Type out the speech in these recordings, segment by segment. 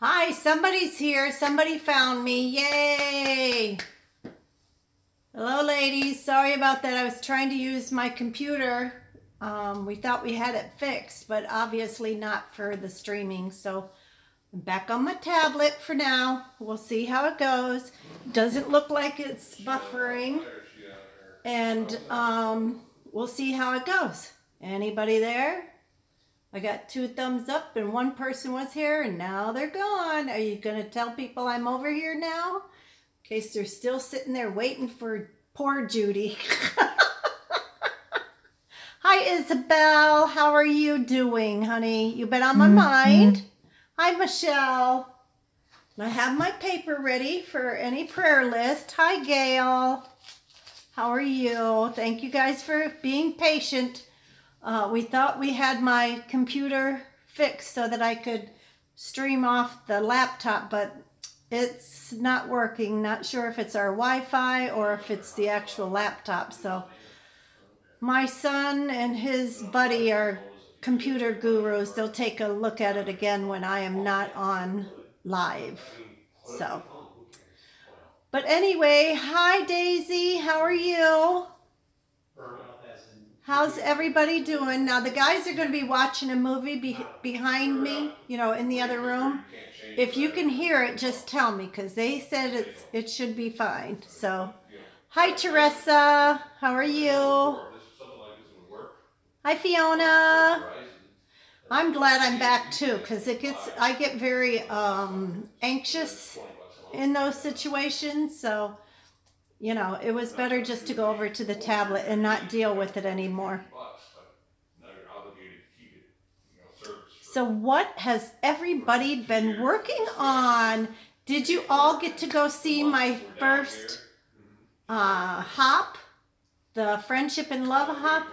Hi, somebody's here. Somebody found me. Yay! Hello, ladies. Sorry about that. I was trying to use my computer. We thought we had it fixed, but obviously not for the streaming. So I'm back on my tablet for now. We'll see how it goes. Doesn't look like it's buffering. And we'll see how it goes. Anybody there? I got 2 thumbs up and 1 person was here and now they're gone. Are you going to tell people I'm over here now? In case they're still sitting there waiting for poor Judy. Hi, Isabel. How are you doing, honey? You've been on my mind. Hi, Michelle. I have my paper ready for any prayer list. Hi, Gail. How are you? Thank you guys for being patient. We thought we had my computer fixed so that I could stream off the laptop, but it's not working. Not sure if it's our Wi-Fi or if it's the actual laptop. So my son and his buddy are computer gurus. They'll take a look at it again when I am not on live. So, but anyway, hi Daisy, how are you? How's everybody doing? Now the guys are going to be watching a movie behind me, you know, in the other room. If you can hear it, just tell me, because they said it should be fine. So, hi Teresa, how are you? Hi Fiona. I'm glad I'm back too, because I get very anxious in those situations. So, you know, it was better just to go over to the tablet and not deal with it anymore. So what has everybody been working on? Did you all get to go see my first hop? The Friendship and Love hop?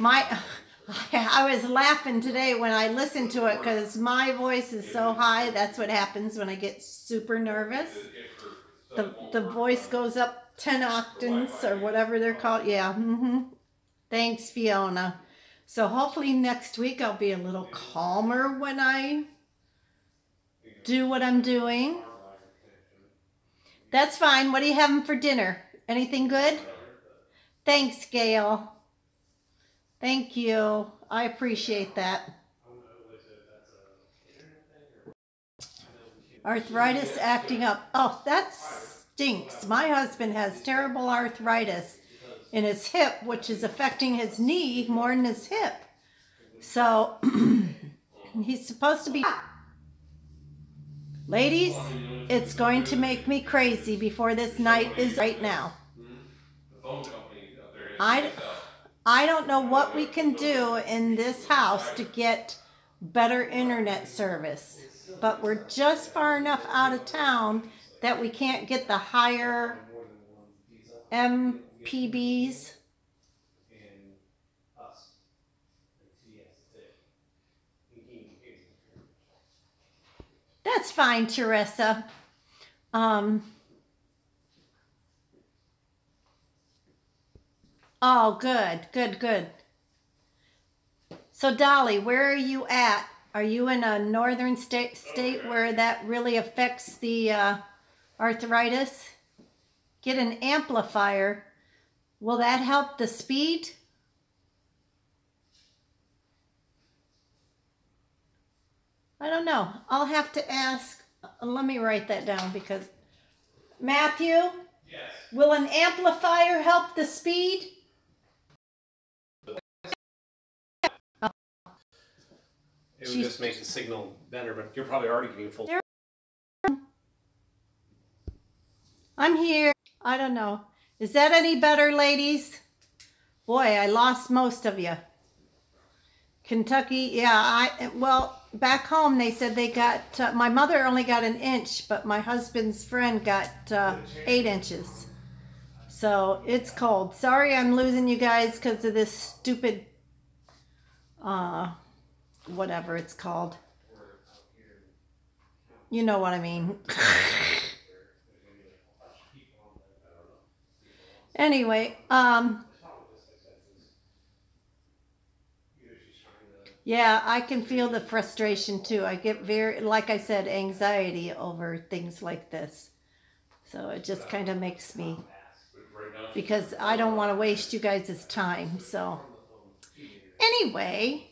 I was laughing today when I listened to it because my voice is so high. That's what happens when I get super nervous. The voice goes up 10 octaves or whatever they're called. Yeah. Thanks, Fiona. So hopefully next week I'll be a little calmer when I do what I'm doing. That's fine. What are you having for dinner? Anything good? Thanks, Gail. Thank you. I appreciate that. Arthritis acting up. Oh, that stinks. My husband has terrible arthritis in his hip, which is affecting his knee more than his hip. So he's supposed to be... Ladies, it's going to make me crazy before this night is right now. I don't know what we can do in this house to get better internet service, but we're just far enough out of town that we can't get the higher MPBs. That's fine, Teresa. Oh, good. So, Dolly, where are you at? Are you in a northern state where that really affects the arthritis? Get an amplifier. Will that help the speed? I don't know. I'll have to ask. Let me write that down because... Matthew? Yes. Will an amplifier help the speed? It would just make the signal better, but you're probably already getting full. I'm here. I don't know. Is that any better, ladies? Boy, I lost most of you. Kentucky, yeah. Well, back home they said they got, my mother only got 1 inch, but my husband's friend got 8 inches. So it's cold. Sorry I'm losing you guys because of this stupid, whatever it's called. You know what I mean. Anyway, Yeah, I can feel the frustration too. I get very, like I said, anxiety over things like this. So it just kind of makes me, because I don't want to waste you guys' time. So anyway,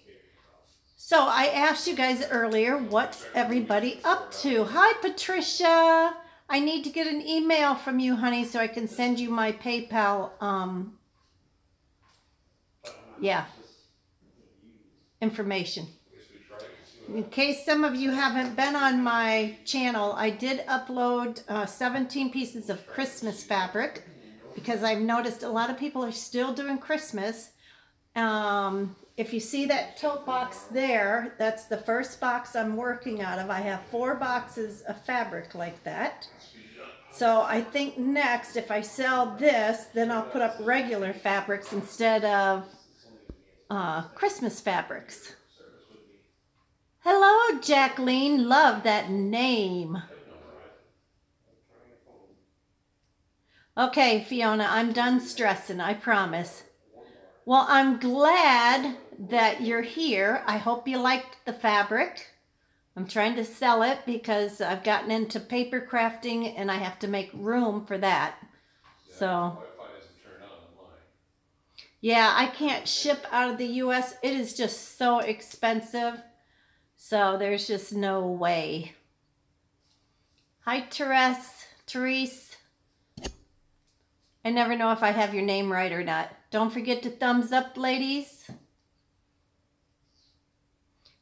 so I asked you guys earlier, what's everybody up to? Hi, Patricia. I need to get an email from you, honey, so I can send you my PayPal, information. In case some of you haven't been on my channel, I did upload 17 pieces of Christmas fabric because I've noticed a lot of people are still doing Christmas. If you see that tote box there, that's the first box I'm working out of. I have 4 boxes of fabric like that. So I think next, if I sell this, then I'll put up regular fabrics instead of Christmas fabrics. Hello, Jacqueline. Love that name. Okay, Fiona, I'm done stressing, I promise. Well, I'm glad that you're here. I hope you liked the fabric. I'm trying to sell it because I've gotten into paper crafting and I have to make room for that. So, yeah, I can't ship out of the U.S. It is just so expensive. So there's just no way. Hi, Therese. I never know if I have your name right or not. Don't forget to thumbs up, ladies.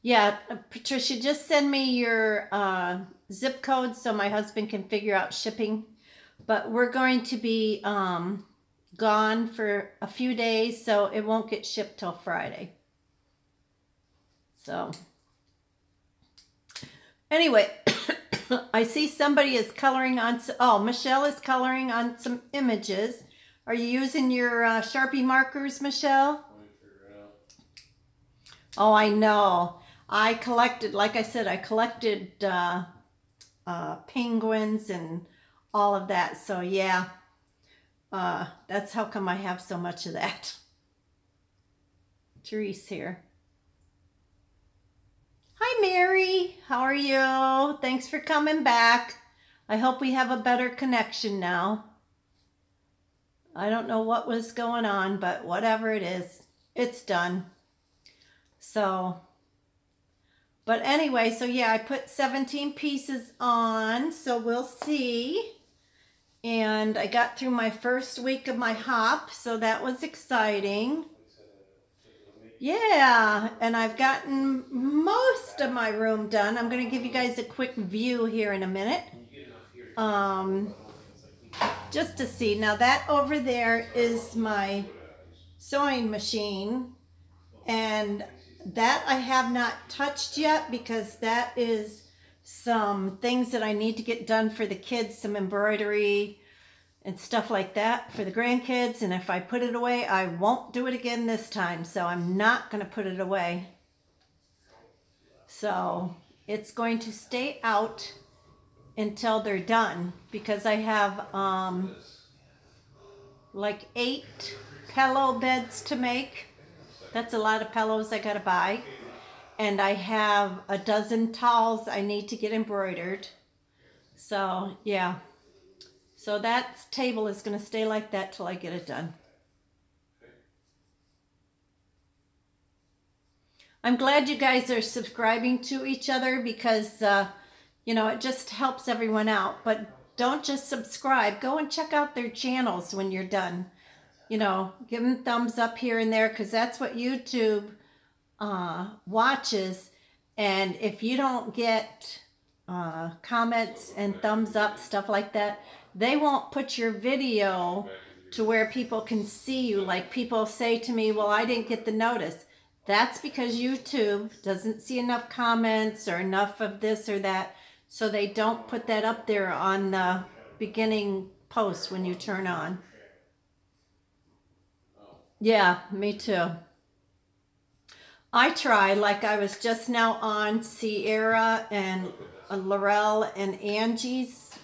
Yeah, Patricia, just send me your zip code so my husband can figure out shipping. But we're going to be gone for a few days, so it won't get shipped till Friday. So, anyway, I see somebody is coloring on, Michelle is coloring on some images. Are you using your Sharpie markers, Michelle? Oh, I know. I collected, like I said, I collected penguins and all of that. So yeah, that's how come I have so much of that. Therese here. Hi, Mary. How are you? Thanks for coming back. I hope we have a better connection now. I don't know what was going on, but whatever it is, it's done. So, but anyway, so yeah, I put 17 pieces on, so we'll see. And I got through my first week of my hop, so that was exciting. Yeah, and I've gotten most of my room done. I'm going to give you guys a quick view here in a minute. Just to see. Now that over there is my sewing machine, and that I have not touched yet because that is some things that I need to get done for the kids, some embroidery and stuff like that for the grandkids. And if I put it away, I won't do it again this time. So I'm not going to put it away. So it's going to stay out until they're done because I have like 8 pillow beds to make. That's a lot of pillows I got to buy. And I have a dozen towels I need to get embroidered. So yeah. So that table is going to stay like that till I get it done. I'm glad you guys are subscribing to each other because, you know, it just helps everyone out. But don't just subscribe. Go and check out their channels when you're done. You know, give them thumbs up here and there because that's what YouTube watches. And if you don't get comments and thumbs up, stuff like that, they won't put your video to where people can see you. Like people say to me, well, I didn't get the notice. That's because YouTube doesn't see enough comments or enough of this or that. So they don't put that up there on the beginning post when you turn on. Yeah, me too. I try, like I was just now on Sierra and Laurel and Angie's.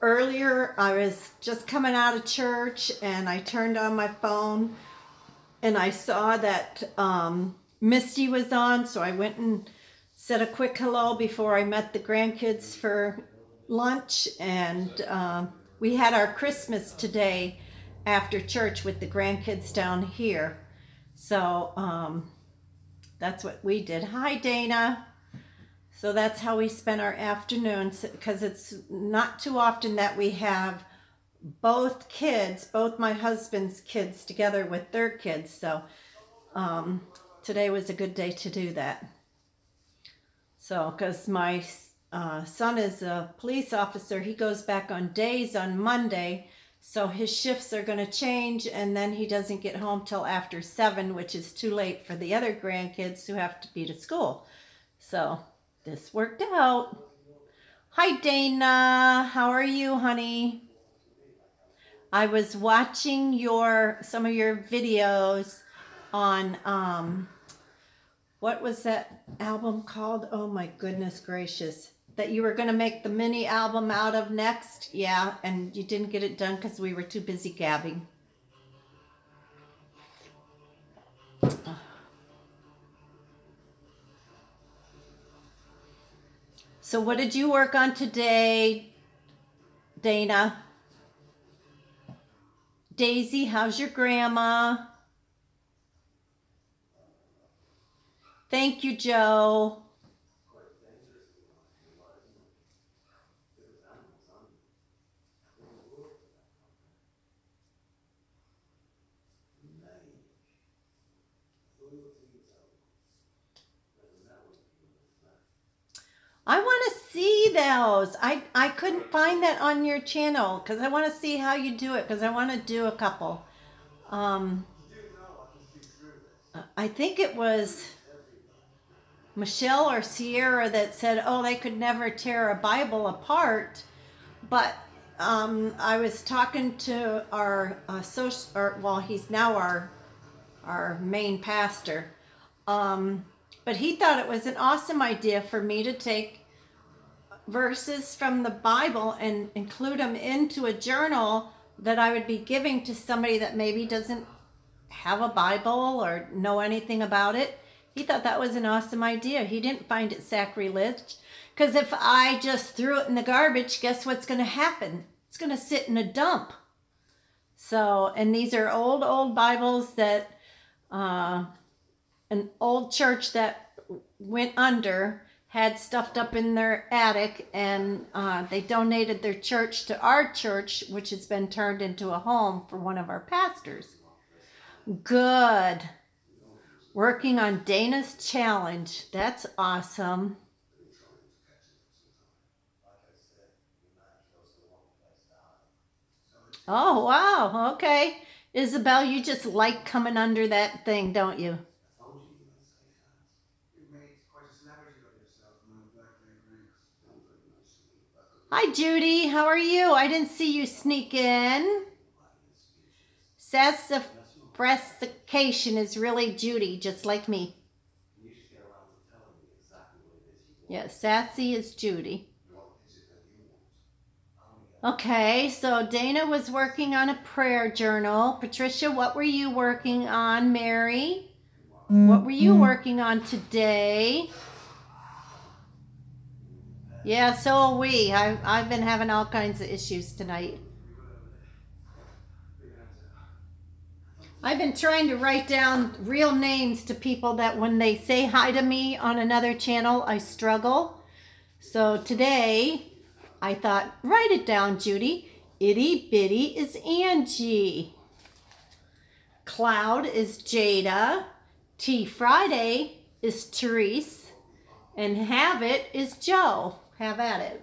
Earlier, I was just coming out of church and I turned on my phone and I saw that Misty was on, so I went and said a quick hello before I met the grandkids for lunch. And we had our Christmas today after church with the grandkids down here. So that's what we did. Hi, Dana. So that's how we spent our afternoons, because it's not too often that we have both kids, both my husband's kids together with their kids. So today was a good day to do that. So, because my son is a police officer, he goes back on days on Monday. So his shifts are going to change, and then he doesn't get home till after 7, which is too late for the other grandkids who have to be to school. So this worked out. Hi, Dana. How are you, honey? I was watching some of your videos on, what was that album called? Oh my goodness gracious. That you were going to make the mini album out of next. Yeah, and you didn't get it done because we were too busy gabbing. So what did you work on today, Dana? Daisy, how's your grandma? Thank you, Joe. I want to see those. I couldn't find that on your channel because I want to see how you do it, because I want to do a couple. I think it was Michelle or Sierra that said, oh, they could never tear a Bible apart. But I was talking to our he's now our main pastor. But he thought it was an awesome idea for me to take verses from the Bible and include them into a journal that I would be giving to somebody that maybe doesn't have a Bible or know anything about it. He thought that was an awesome idea. He didn't find it sacrilege, because if I just threw it in the garbage, guess what's going to happen? It's going to sit in a dump. So, and these are old Bibles that an old church that went under had stuffed up in their attic, and they donated their church to our church, which has been turned into a home for one of our pastors. Good. Working on Dana's challenge. That's awesome. Oh, wow. Okay. Isabel, you just like coming under that thing, don't you? Hi, Judy. How are you? I didn't see you sneak in. Sassafrestication is really Judy, just like me. Yeah, sassy is Judy. Okay, so Dana was working on a prayer journal. Patricia, what were you working on? Mary, what were you working on today? Yeah, so are we. I've been having all kinds of issues tonight. I've been trying to write down real names to people that when they say hi to me on another channel, I struggle. So today, I thought, write it down, Judy. Itty Bitty is Angie. Cloud is Jada. T Friday is Therese. And Have It is Joe. Have at it.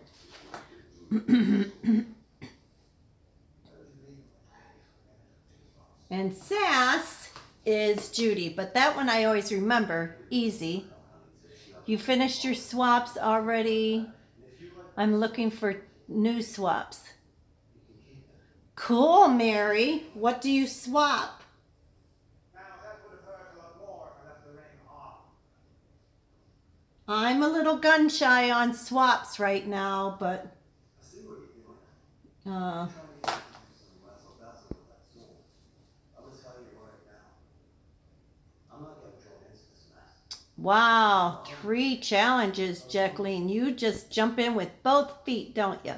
And Sass is Judy, but that one I always remember. Easy. You finished your swaps already? I'm looking for new swaps. Cool, Mary. What do you swap? I'm a little gun shy on swaps right now, but Wow, 3 challenges, Jacqueline. You just jump in with both feet, don't you?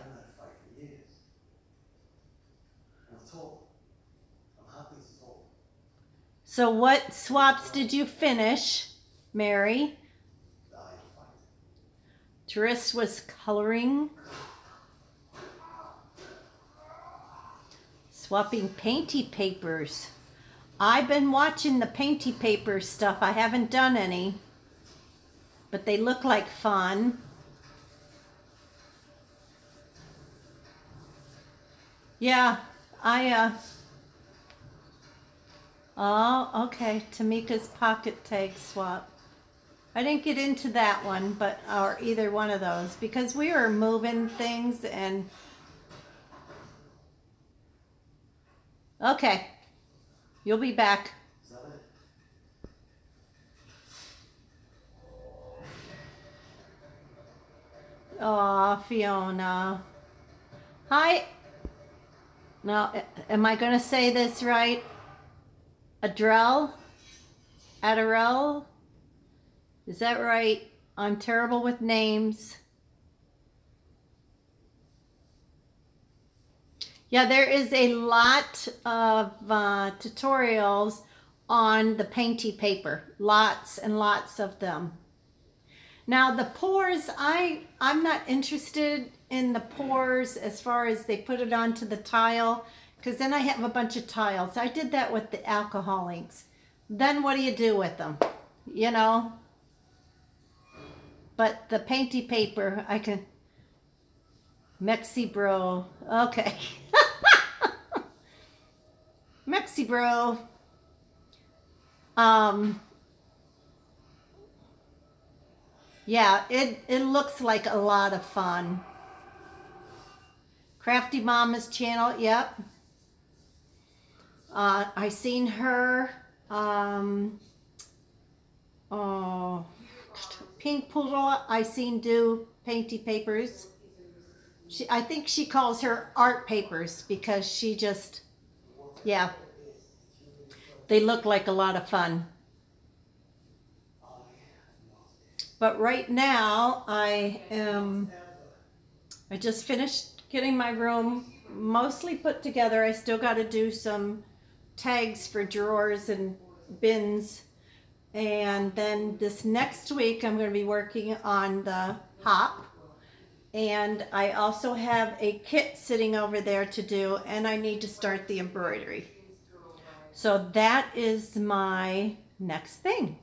So what swaps did you finish, Mary? Therese was coloring. Swapping painty papers. I've been watching the painty paper stuff. I haven't done any, but they look like fun. Yeah, oh, okay, Tamika's pocket tag swap. I didn't get into that one, or either one of those, because we were moving things and... Okay, you'll be back. Aw, Fiona. Hi. Now, am I going to say this right? Adrel? Adderell? Is that right? I'm terrible with names. Yeah, there is a lot of tutorials on the painty paper. Lots and lots of them. Now the pours, I'm not interested in the pours as far as they put it onto the tile, because then I have a bunch of tiles. I did that with the alcohol inks. Then what do you do with them? You know? But the painty paper, I can... Mexi Bro. Okay. Mexi Bro. Yeah, it looks like a lot of fun. Crafty Mama's channel, yep. I seen her. Oh, Pink Poodle, I seen do painty papers. I think she calls her art papers because she just, yeah. They look like a lot of fun. But right now, I just finished getting my room mostly put together. I still got to do some tags for drawers and bins. And then this next week, I'm going to be working on the hop. And I also have a kit sitting over there to do, and I need to start the embroidery. So that is my next thing.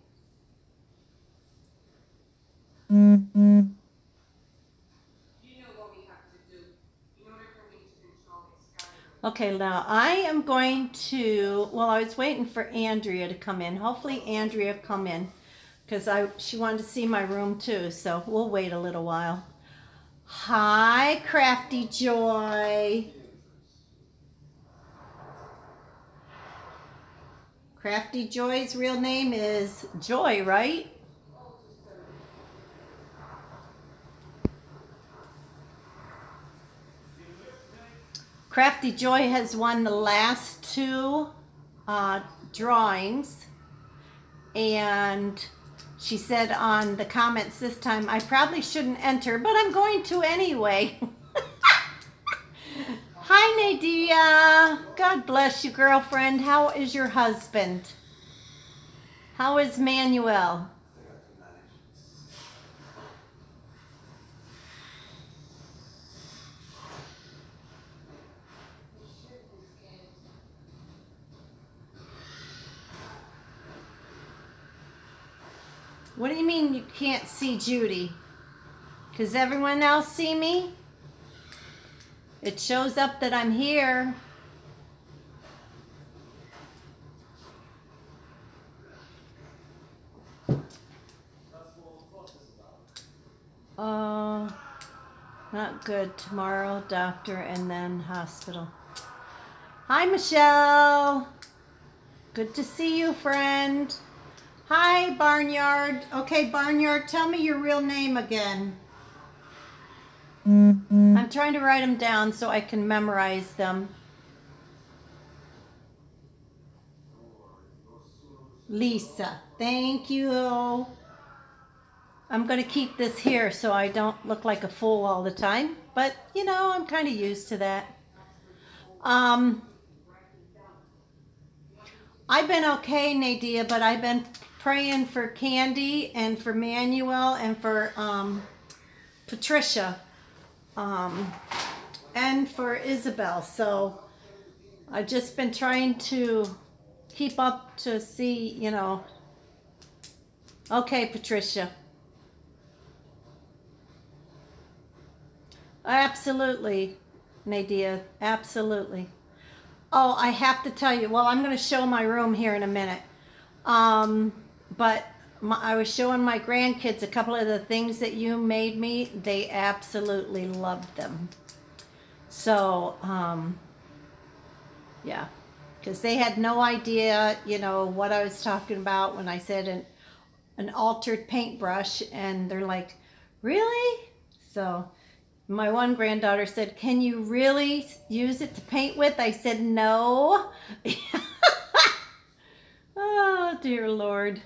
Okay, now I am going to, well, I was waiting for Andrea to come in. Hopefully Andrea will come in, because she wanted to see my room too, so we'll wait a little while. Hi, Crafty Joy. Crafty Joy's real name is Joy, right? Crafty Joy has won the last 2 drawings, and she said on the comments this time, I probably shouldn't enter, but I'm going to anyway. Hi, Nadia. God bless you, girlfriend. How is your husband? How is Manuel? What do you mean you can't see Judy? Does everyone else see me? It shows up that I'm here. Oh, not good. Tomorrow, doctor, and then hospital. Hi, Michelle. Good to see you, friend. Hi, Barnyard. Okay, Barnyard, tell me your real name again. I'm trying to write them down so I can memorize them. Lisa. Thank you. I'm going to keep this here so I don't look like a fool all the time. But, you know, I'm kind of used to that. I've been okay, Nadia, but I've been praying for Candy and for Manuel and for Patricia and for Isabel. So I've just been trying to keep up to see, you know. Okay, Patricia. Absolutely, Nadia, absolutely. Oh, I have to tell you, well, I'm going to show my room here in a minute. But I was showing my grandkids a couple of the things that you made me. They absolutely loved them. So, yeah, because they had no idea, you know, what I was talking about when I said an altered paintbrush, and they're like, really? So my one granddaughter said, can you really use it to paint with? I said, no. Oh, dear Lord.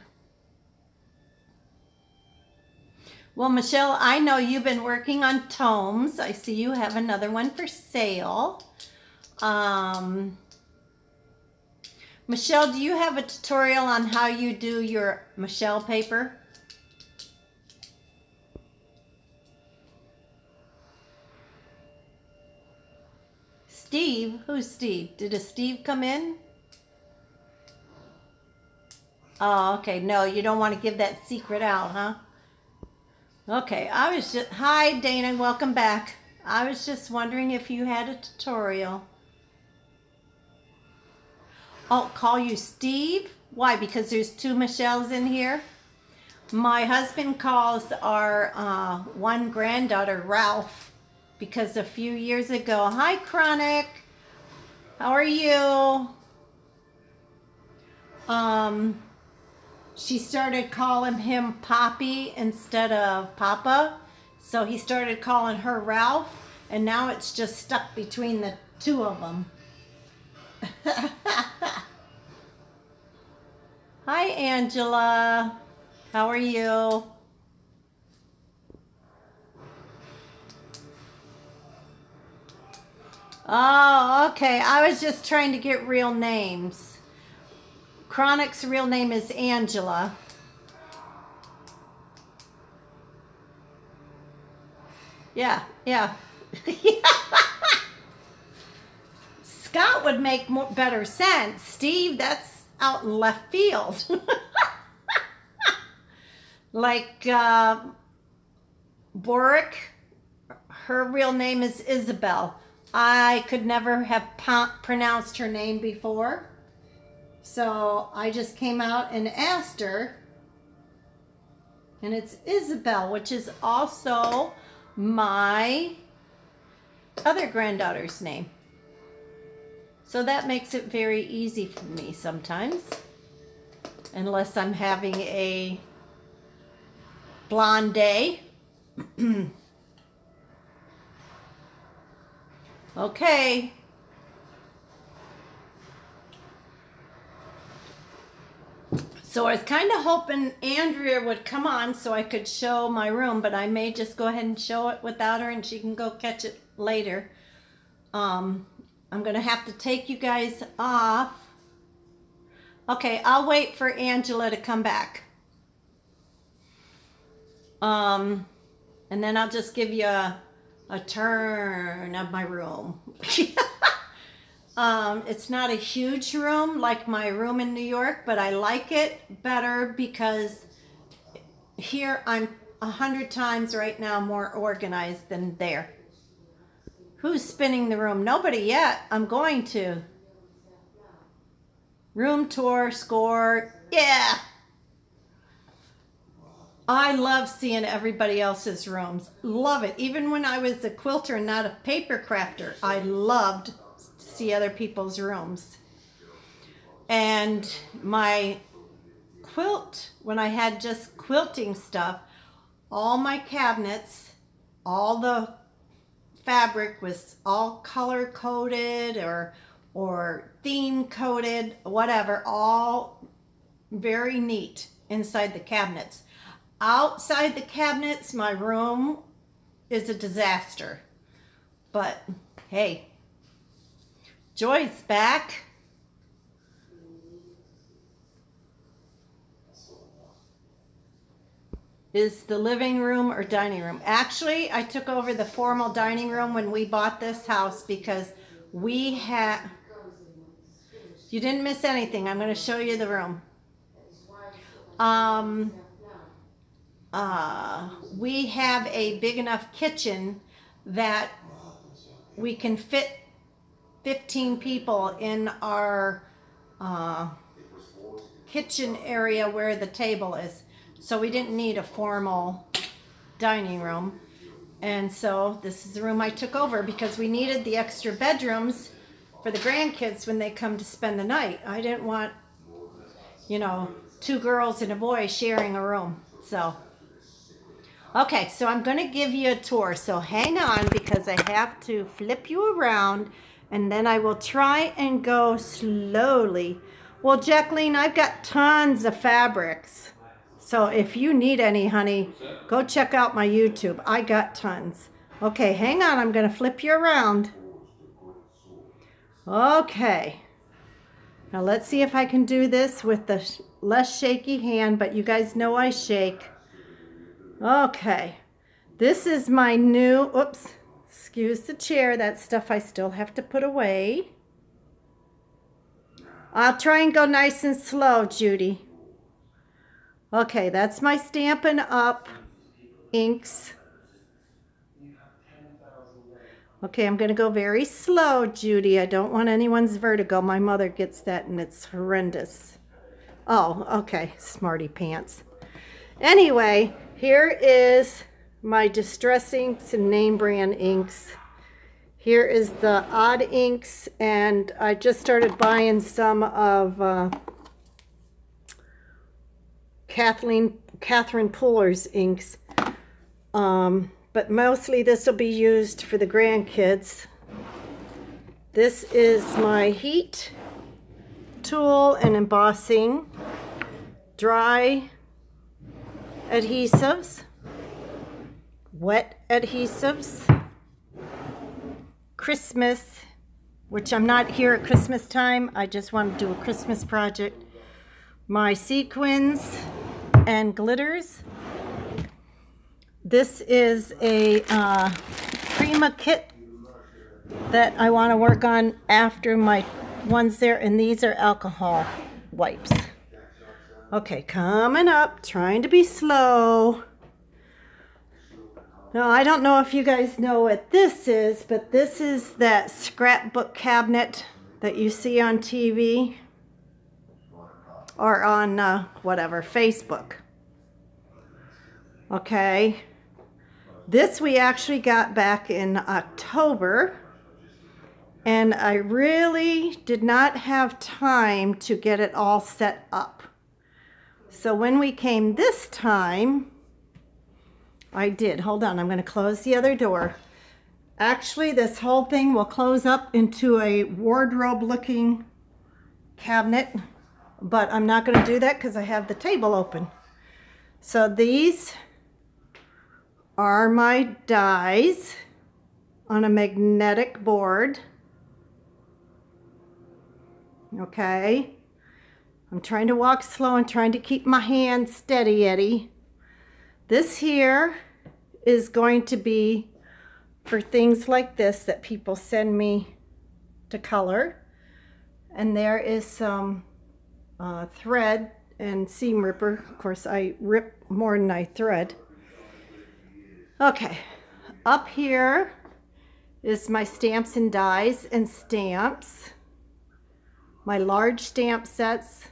Well, Michelle, I know you've been working on tomes. I see you have another one for sale. Michelle, do you have a tutorial on how you do your Michelle paper? Steve? Who's Steve? Did a Steve come in? Oh, okay. No, you don't want to give that secret out, huh? Okay, I was just... Hi, Dana. Welcome back. I was just wondering if you had a tutorial. Oh, call you Steve? Why? Because there's two Michelles in here? My husband calls our one granddaughter Ralph because a few years ago... Hi, Chronic. How are you? She started calling him Poppy instead of Papa. So he started calling her Ralph. And now it's just stuck between the two of them. Hi, Angela. How are you? Oh, okay. I was just trying to get real names. Chronic's real name is Angela. Yeah, yeah. Scott would make better sense. Steve, that's out in left field. Like Boric, her real name is Isabel. I could never have pronounced her name before. So I just came out and asked her. And it's Isabel, which is also my other granddaughter's name. So that makes it very easy for me sometimes. Unless I'm having a blonde day. Okay. So I was kind of hoping Andrea would come on so I could show my room, but I may just go ahead and show it without her and she can go catch it later. I'm going to have to take you guys off. Okay, I'll wait for Angela to come back. And then I'll just give you a turn of my room. It's not a huge room like my room in New York, but I like it better because here I'm 100 times right now more organized than there. Who's spinning the room? Nobody yet. I'm going to. Room tour, score. Yeah. I love seeing everybody else's rooms. Love it. Even when I was a quilter and not a paper crafter, I loved to see other people's rooms. And my quilt, when I had just quilting stuff, all my cabinets, all the fabric was all color coded or theme coded, whatever, all very neat inside the cabinets. outside the cabinets, my room is a disaster. But hey, Joy's back. Is the living room or dining room? Actually, I took over the formal dining room when we bought this house because we had... You didn't miss anything. I'm going to show you the room. We have a big enough kitchen that we can fit 15 people in our kitchen area where the table is. So we didn't need a formal dining room. And so this is the room I took over because we needed the extra bedrooms for the grandkids when they come to spend the night. I didn't want, you know, 2 girls and a boy sharing a room. So, okay, so I'm going to give you a tour. So hang on because I have to flip you around and then I will try and go slowly. Well, Jacqueline, I've got tons of fabrics. So if you need any, honey, go check out my YouTube. I got tons. Okay, hang on. I'm going to flip you around. Okay. Now let's see if I can do this with the less shaky hand, but you guys know I shake. Okay. This is my new, oops, excuse the chair. That stuff I still have to put away. I'll try and go nice and slow, Judy. Okay, that's my Stampin' Up! Inks. Okay, I'm going to go very slow, Judy. I don't want anyone's vertigo. My mother gets that and it's horrendous. Oh, okay, smarty pants. Anyway, here is my Distress Inks and name brand inks. Here is the Odd Inks, and I just started buying some of Catherine Puller's inks. But mostly this will be used for the grandkids. This is my heat tool and embossing, dry adhesives, wet adhesives, Christmas, which I'm not here at Christmas time. I just want to do a Christmas project. My sequins and glitters. This is a Prima kit that I want to work on after my ones there, and these are alcohol wipes. Okay, coming up, trying to be slow. Now, I don't know if you guys know what this is, but this is that scrapbook cabinet that you see on TV or on whatever, Facebook. Okay. This we actually got back in October, and I really did not have time to get it all set up. So when we came this time, I did. Hold on, I'm going to close the other door. Actually, this whole thing will close up into a wardrobe-looking cabinet, but I'm not going to do that because I have the table open. So these are my dies on a magnetic board. Okay. I'm trying to walk slow and trying to keep my hand steady, Eddie. This here is going to be for things like this that people send me to color. And there is some thread and seam ripper. Of course, I rip more than I thread. Okay, up here is my stamps and dies and stamps. My large stamp sets.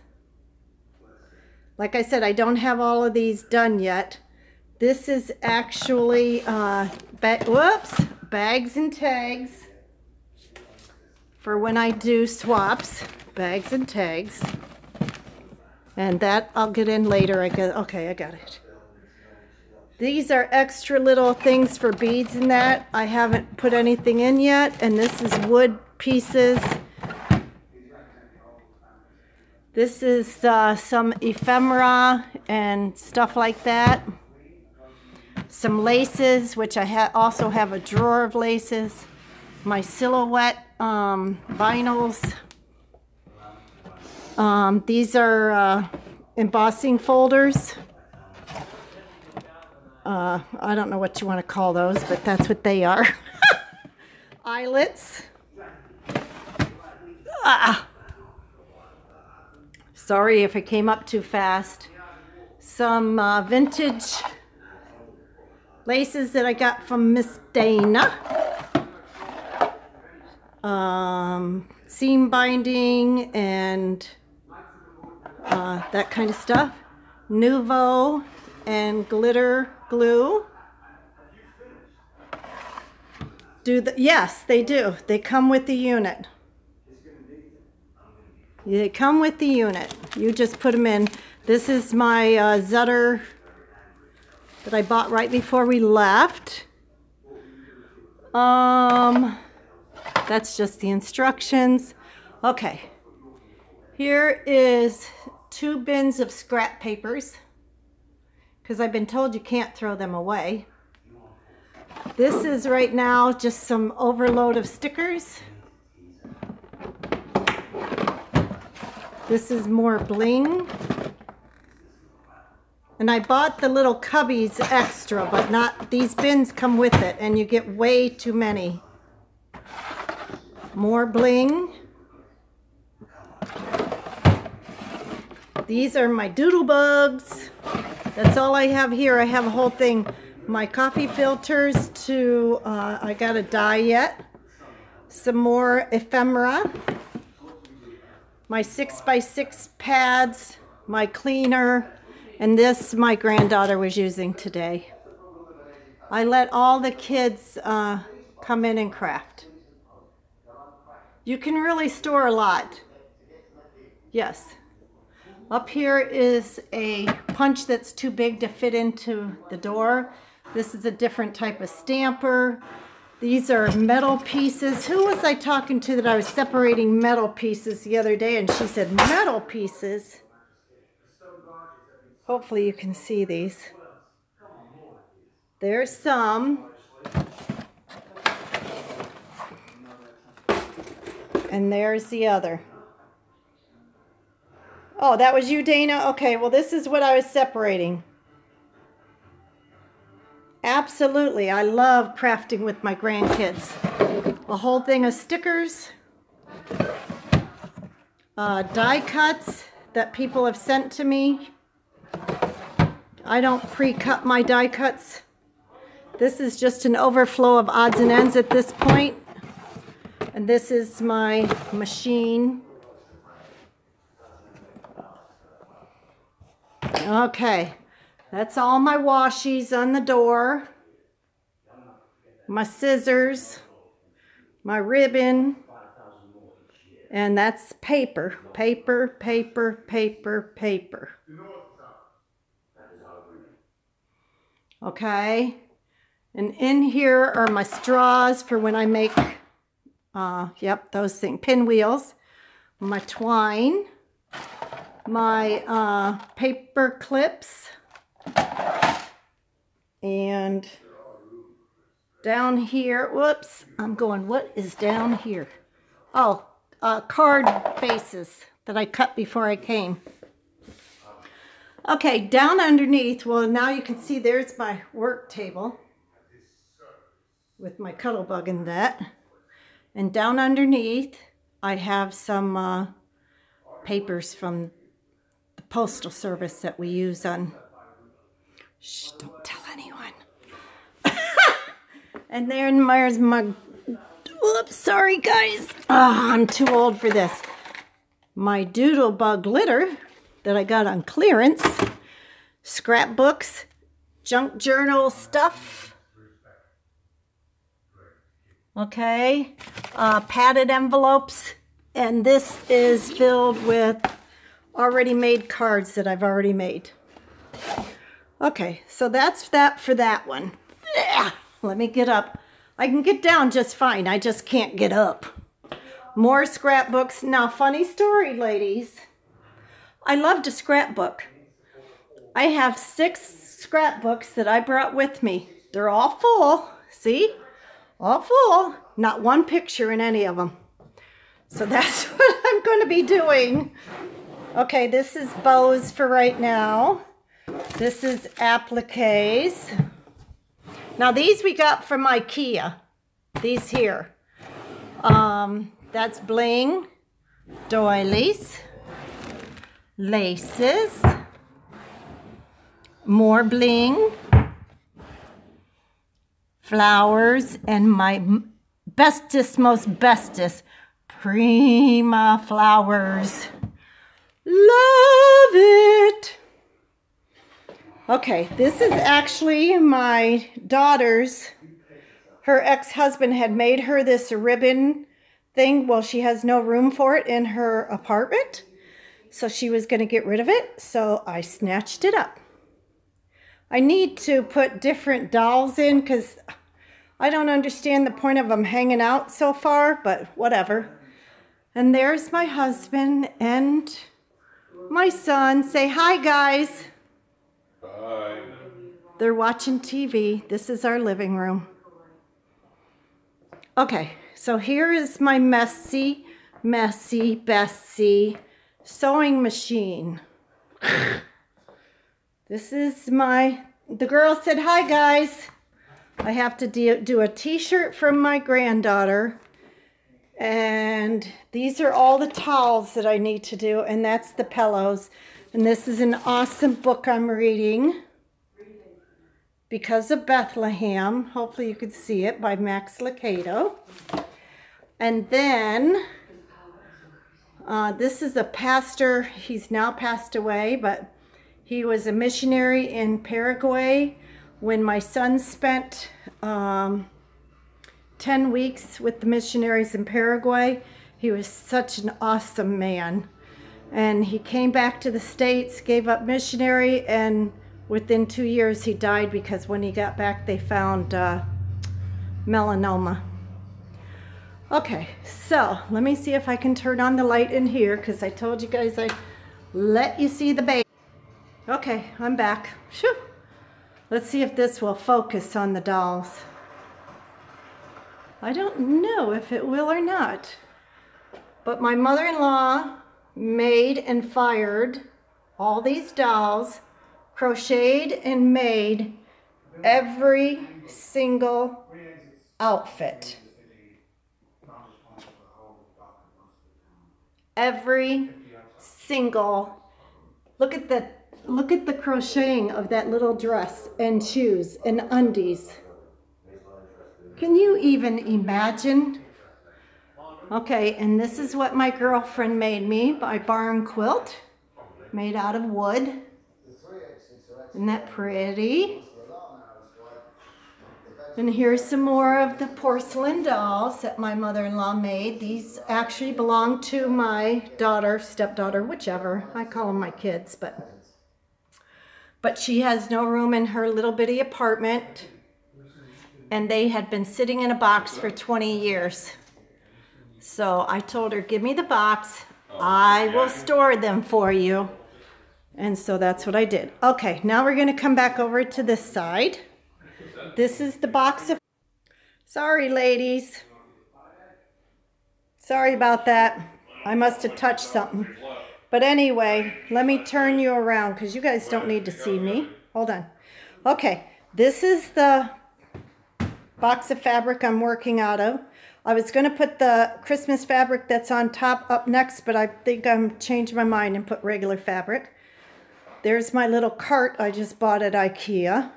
Like I said, I don't have all of these done yet. This is actually bags and tags for when I do swaps. Bags and tags. And that I'll get in later. Okay, I got it. These are extra little things for beads and that. I haven't put anything in yet. And this is wood pieces. This is some ephemera and stuff like that. Some laces, which I also have a drawer of laces. My silhouette vinyls. These are embossing folders. I don't know what you want to call those, but that's what they are. Eyelets. Sorry if it came up too fast. Some vintage laces that I got from Miss Dana. Seam binding and that kind of stuff. Nuvo and glitter glue. Yes, they do. They come with the unit. They come with the unit. You just put them in. This is my Zutter that I bought right before we left. That's just the instructions. Okay. Here is 2 bins of scrap papers, because I've been told you can't throw them away. This is right now just some overload of stickers. This is more bling. And I bought the little cubbies extra, but not, these bins come with it and you get way too many. More bling. These are my doodle bugs. That's all I have here. I have a whole thing. My coffee filters to, I got a dye yet. Some more ephemera. My 6x6 pads, my cleaner, and this my granddaughter was using today. I let all the kids come in and craft. You can really store a lot. Yes. Up here is a punch that's too big to fit into the door. This is a different type of stamper. These are metal pieces. Who was I talking to that I was separating metal pieces the other day? And she said, metal pieces? Hopefully you can see these. There's some. And there's the other. Oh, that was you, Dana? Okay, well, this is what I was separating. Absolutely, I love crafting with my grandkids. A whole thing of stickers, die cuts that people have sent to me. I don't pre-cut my die cuts. This is just an overflow of odds and ends at this point. And this is my machine. Okay. That's all my washies on the door, my scissors, my ribbon, and that's paper, paper, paper, paper, paper. Okay, and in here are my straws for when I make, yep, those things, pinwheels, my twine, my paper clips. And down here, whoops, I'm going, what is down here? Oh, card bases that I cut before I came. Okay, down underneath, well, now you can see there's my work table with my Cuttlebug in that. And down underneath, I have some papers from the Postal Service that we use on. Shh, don't tell anyone. And there's my, whoops, sorry guys. Oh, I'm too old for this. My Doodlebug glitter that I got on clearance. Scrapbooks, junk journal stuff. Okay, padded envelopes. And this is filled with already made cards that I've already made. Okay, so that's that for that one. Let me get up. I can get down just fine. I just can't get up. More scrapbooks. Now, funny story, ladies. I love to scrapbook. I have 6 scrapbooks that I brought with me. They're all full, see? All full. Not one picture in any of them. So that's what I'm going to be doing. Okay, this is bows for right now. This is appliques. Now these we got from IKEA. These here. That's bling, doilies, laces, more bling, flowers, and my bestest, most bestest, Prima flowers. Love it. Okay, this is actually my daughter's. Her ex-husband had made her this ribbon thing. Well, she has no room for it in her apartment. So she was going to get rid of it. So I snatched it up. I need to put different dolls in because I don't understand the point of them hanging out so far, but whatever. And there's my husband and my son. Say hi, guys. Bye. They're watching TV. This is our living room. Okay, so here is my messy Bessie sewing machine. This is the girl said, hi guys. I have to do a t-shirt from my granddaughter. And these are all the towels that I need to do. And that's the pillows. And this is an awesome book I'm reading. Because of Bethlehem. Hopefully you can see it, by Max Lucado. And then this is a pastor. He's now passed away, but he was a missionary in Paraguay when my son spent 10 weeks with the missionaries in Paraguay. He was such an awesome man. And he came back to the States, gave up missionary, and within 2 years he died because when he got back they found melanoma. Okay, so let me see if I can turn on the light in here because I told you guys I'd let you see the baby. Okay, I'm back. Shoo. Let's see if this will focus on the dolls. I don't know if it will or not. But my mother-in-law made and fired all these dolls, crocheted and made every single outfit. Every single, look at the crocheting of that little dress and shoes and undies. Can you even imagine? Okay, and this is what my girlfriend made me by Barn Quilt, made out of wood. Isn't that pretty? And here's some more of the porcelain dolls that my mother-in-law made. These actually belong to my daughter, stepdaughter, whichever. I call them my kids, but she has no room in her little bitty apartment. And they had been sitting in a box for 20 years. So I told her, give me the box. I will store them for you. And so that's what I did. Okay, now we're going to come back over to this side. This is the box of... Sorry, ladies. Sorry about that. I must have touched something. But anyway, let me turn you around because you guys don't need to see me. Hold on. Okay, this is the box of fabric I'm working out of. I was going to put the Christmas fabric that's on top up next, but I think I'm changed my mind and put regular fabric. There's my little cart I just bought at IKEA.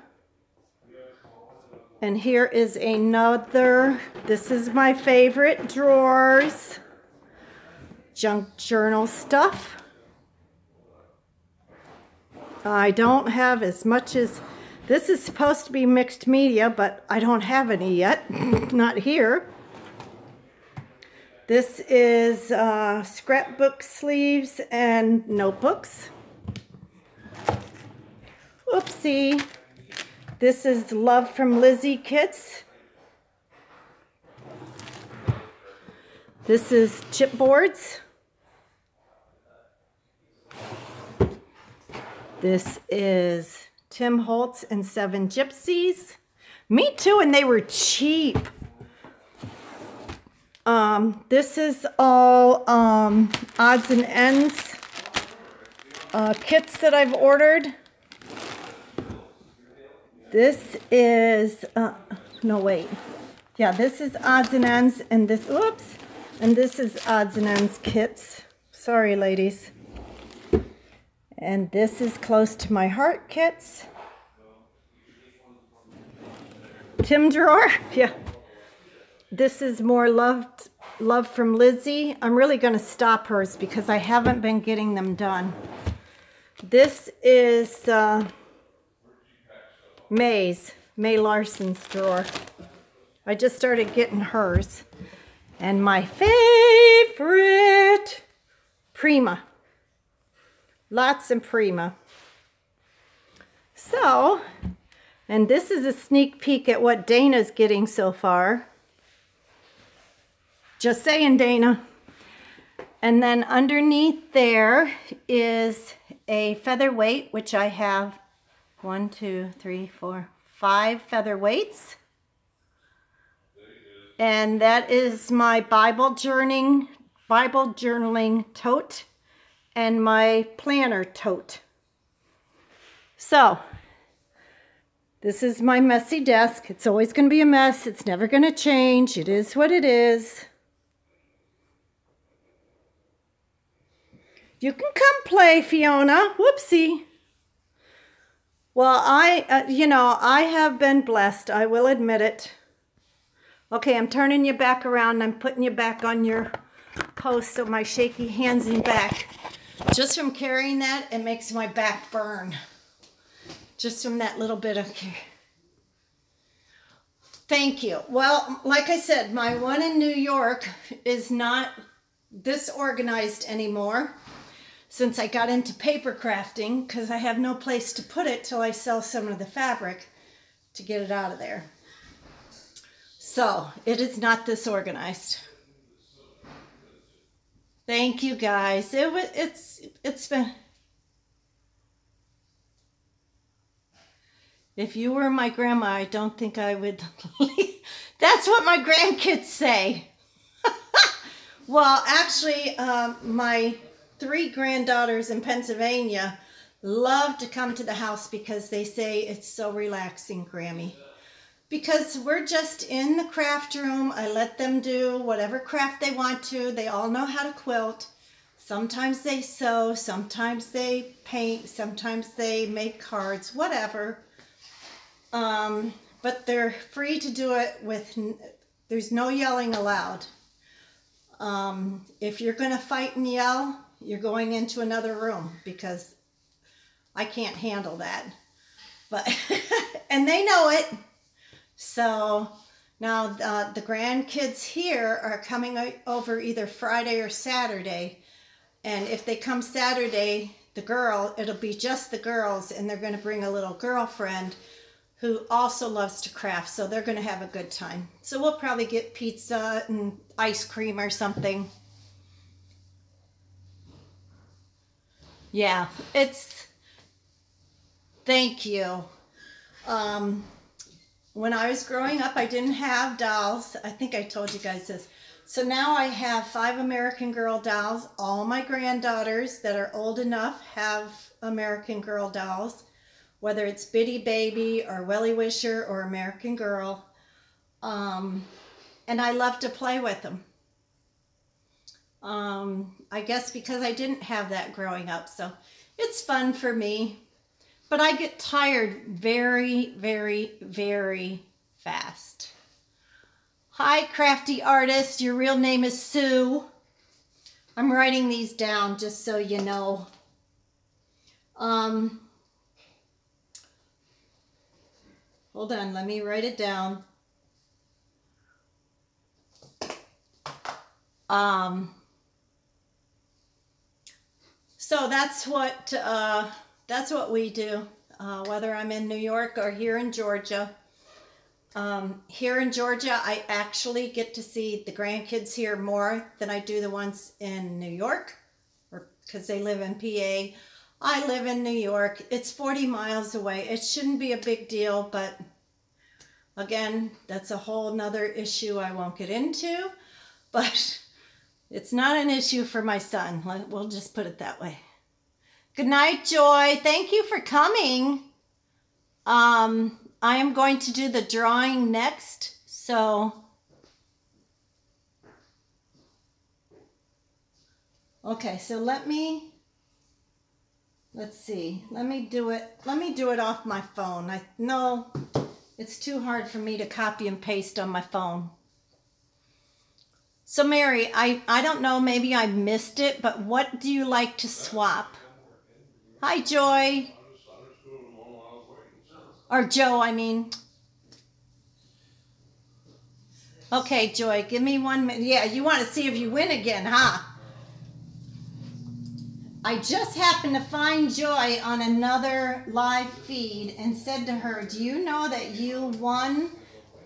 And here is another, this is my favorite drawers. Junk journal stuff. I don't have as much as, this is supposed to be mixed media, but I don't have any yet, not here. This is scrapbook sleeves and notebooks. Oopsie. This is Love from Lizzie kits. This is chipboards. This is Tim Holtz and Seven Gypsies. Me too, and they were cheap. This is all odds and ends kits that I've ordered. This is, no wait. Yeah, this is odds and ends, and this, oops, and this is odds and ends kits. Sorry, ladies. And this is close to my heart kits. Tim drawer, yeah. This is more love from Lizzie. I'm really going to stop hers because I haven't been getting them done. This is May Larson's drawer. I just started getting hers. And my favorite, Prima. Lots of Prima. So, and this is a sneak peek at what Dana's getting so far. Just saying, Dana. And then underneath there is a featherweight, which I have 1, 2, 3, 4, 5 featherweights. And that is my Bible journaling tote and my planner tote. So, this is my messy desk. It's always going to be a mess. It's never going to change. It is what it is. You can come play, Fiona. Whoopsie. Well, I have been blessed. I will admit it. Okay, I'm turning you back around. I'm putting you back on your post so my shaky hands and back. Just from carrying that, it makes my back burn. Just from that little bit of care. Thank you. Well, like I said, my one in New York is not this organized anymore since I got into paper crafting because I have no place to put it till I sell some of the fabric to get it out of there. So, it is not this organized. Thank you guys. It's been... If you were my grandma, I don't think I would leave. That's what my grandkids say. Well, actually, my 3 granddaughters in Pennsylvania love to come to the house because they say it's so relaxing, Grammy. Because we're just in the craft room. I let them do whatever craft they want to. They all know how to quilt. Sometimes they sew, sometimes they paint, sometimes they make cards, whatever. But they're free to do it with, there's no yelling allowed. If you're going to fight and yell, you're going into another room because I can't handle that. But, and they know it. So now the grandkids here are coming over either Friday or Saturday. And if they come Saturday, it'll be just the girls, and they're going to bring a little girlfriend who also loves to craft, so they're going to have a good time. So we'll probably get pizza and ice cream or something. Yeah, thank you. When I was growing up, I didn't have dolls. I think I told you guys this. So now I have 5 American Girl dolls. All my granddaughters that are old enough have American Girl dolls, whether it's Bitty Baby or Welly Wisher or American Girl. And I love to play with them. I guess because I didn't have that growing up, so it's fun for me. But I get tired very, very, very fast. Hi, crafty artist. Your real name is Sue. I'm writing these down just so you know. Hold on, let me write it down. So that's what we do, whether I'm in New York or here in Georgia. Here in Georgia, I actually get to see the grandkids here more than I do the ones in New York, because they live in PA. I live in New York. It's 40 miles away. It shouldn't be a big deal, but again, that's a whole nother issue I won't get into, but it's not an issue for my son. We'll just put it that way. Good night, Joy. Thank you for coming. I am going to do the drawing next, so okay, so let's see. Let me do it off my phone. No, it's too hard for me to copy and paste on my phone. So Mary, I don't know, maybe I missed it, but what do you like to swap? Hi, Joy. Or Joe, I mean. Okay, Joy, give me 1 minute. Yeah, you want to see if you win again, huh? I just happened to find Joy on another live feed and said to her, do you know that you won?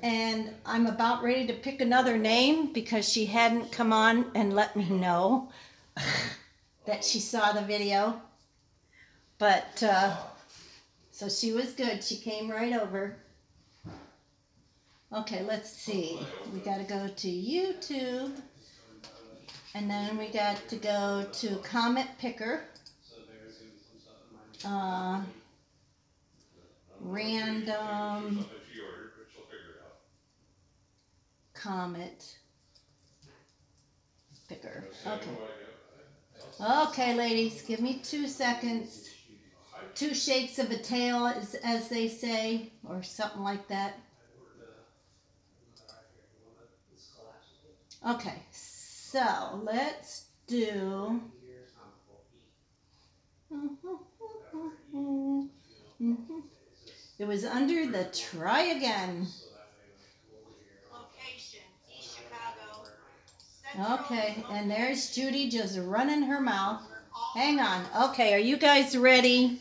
And I'm about ready to pick another name because she hadn't come on and let me know that she saw the video. But, so she was good. She came right over. Okay, let's see. We got to go to YouTube. And then we got to go to Comment Picker. Random Comment Picker. Okay. Okay, ladies, give me 2 seconds. 2 shakes of a tail, as they say, or something like that. Okay, so let's do. It was under the Try Again. Location, East Chicago. Okay, and there's Judy just running her mouth. Hang on. Okay, are you guys ready?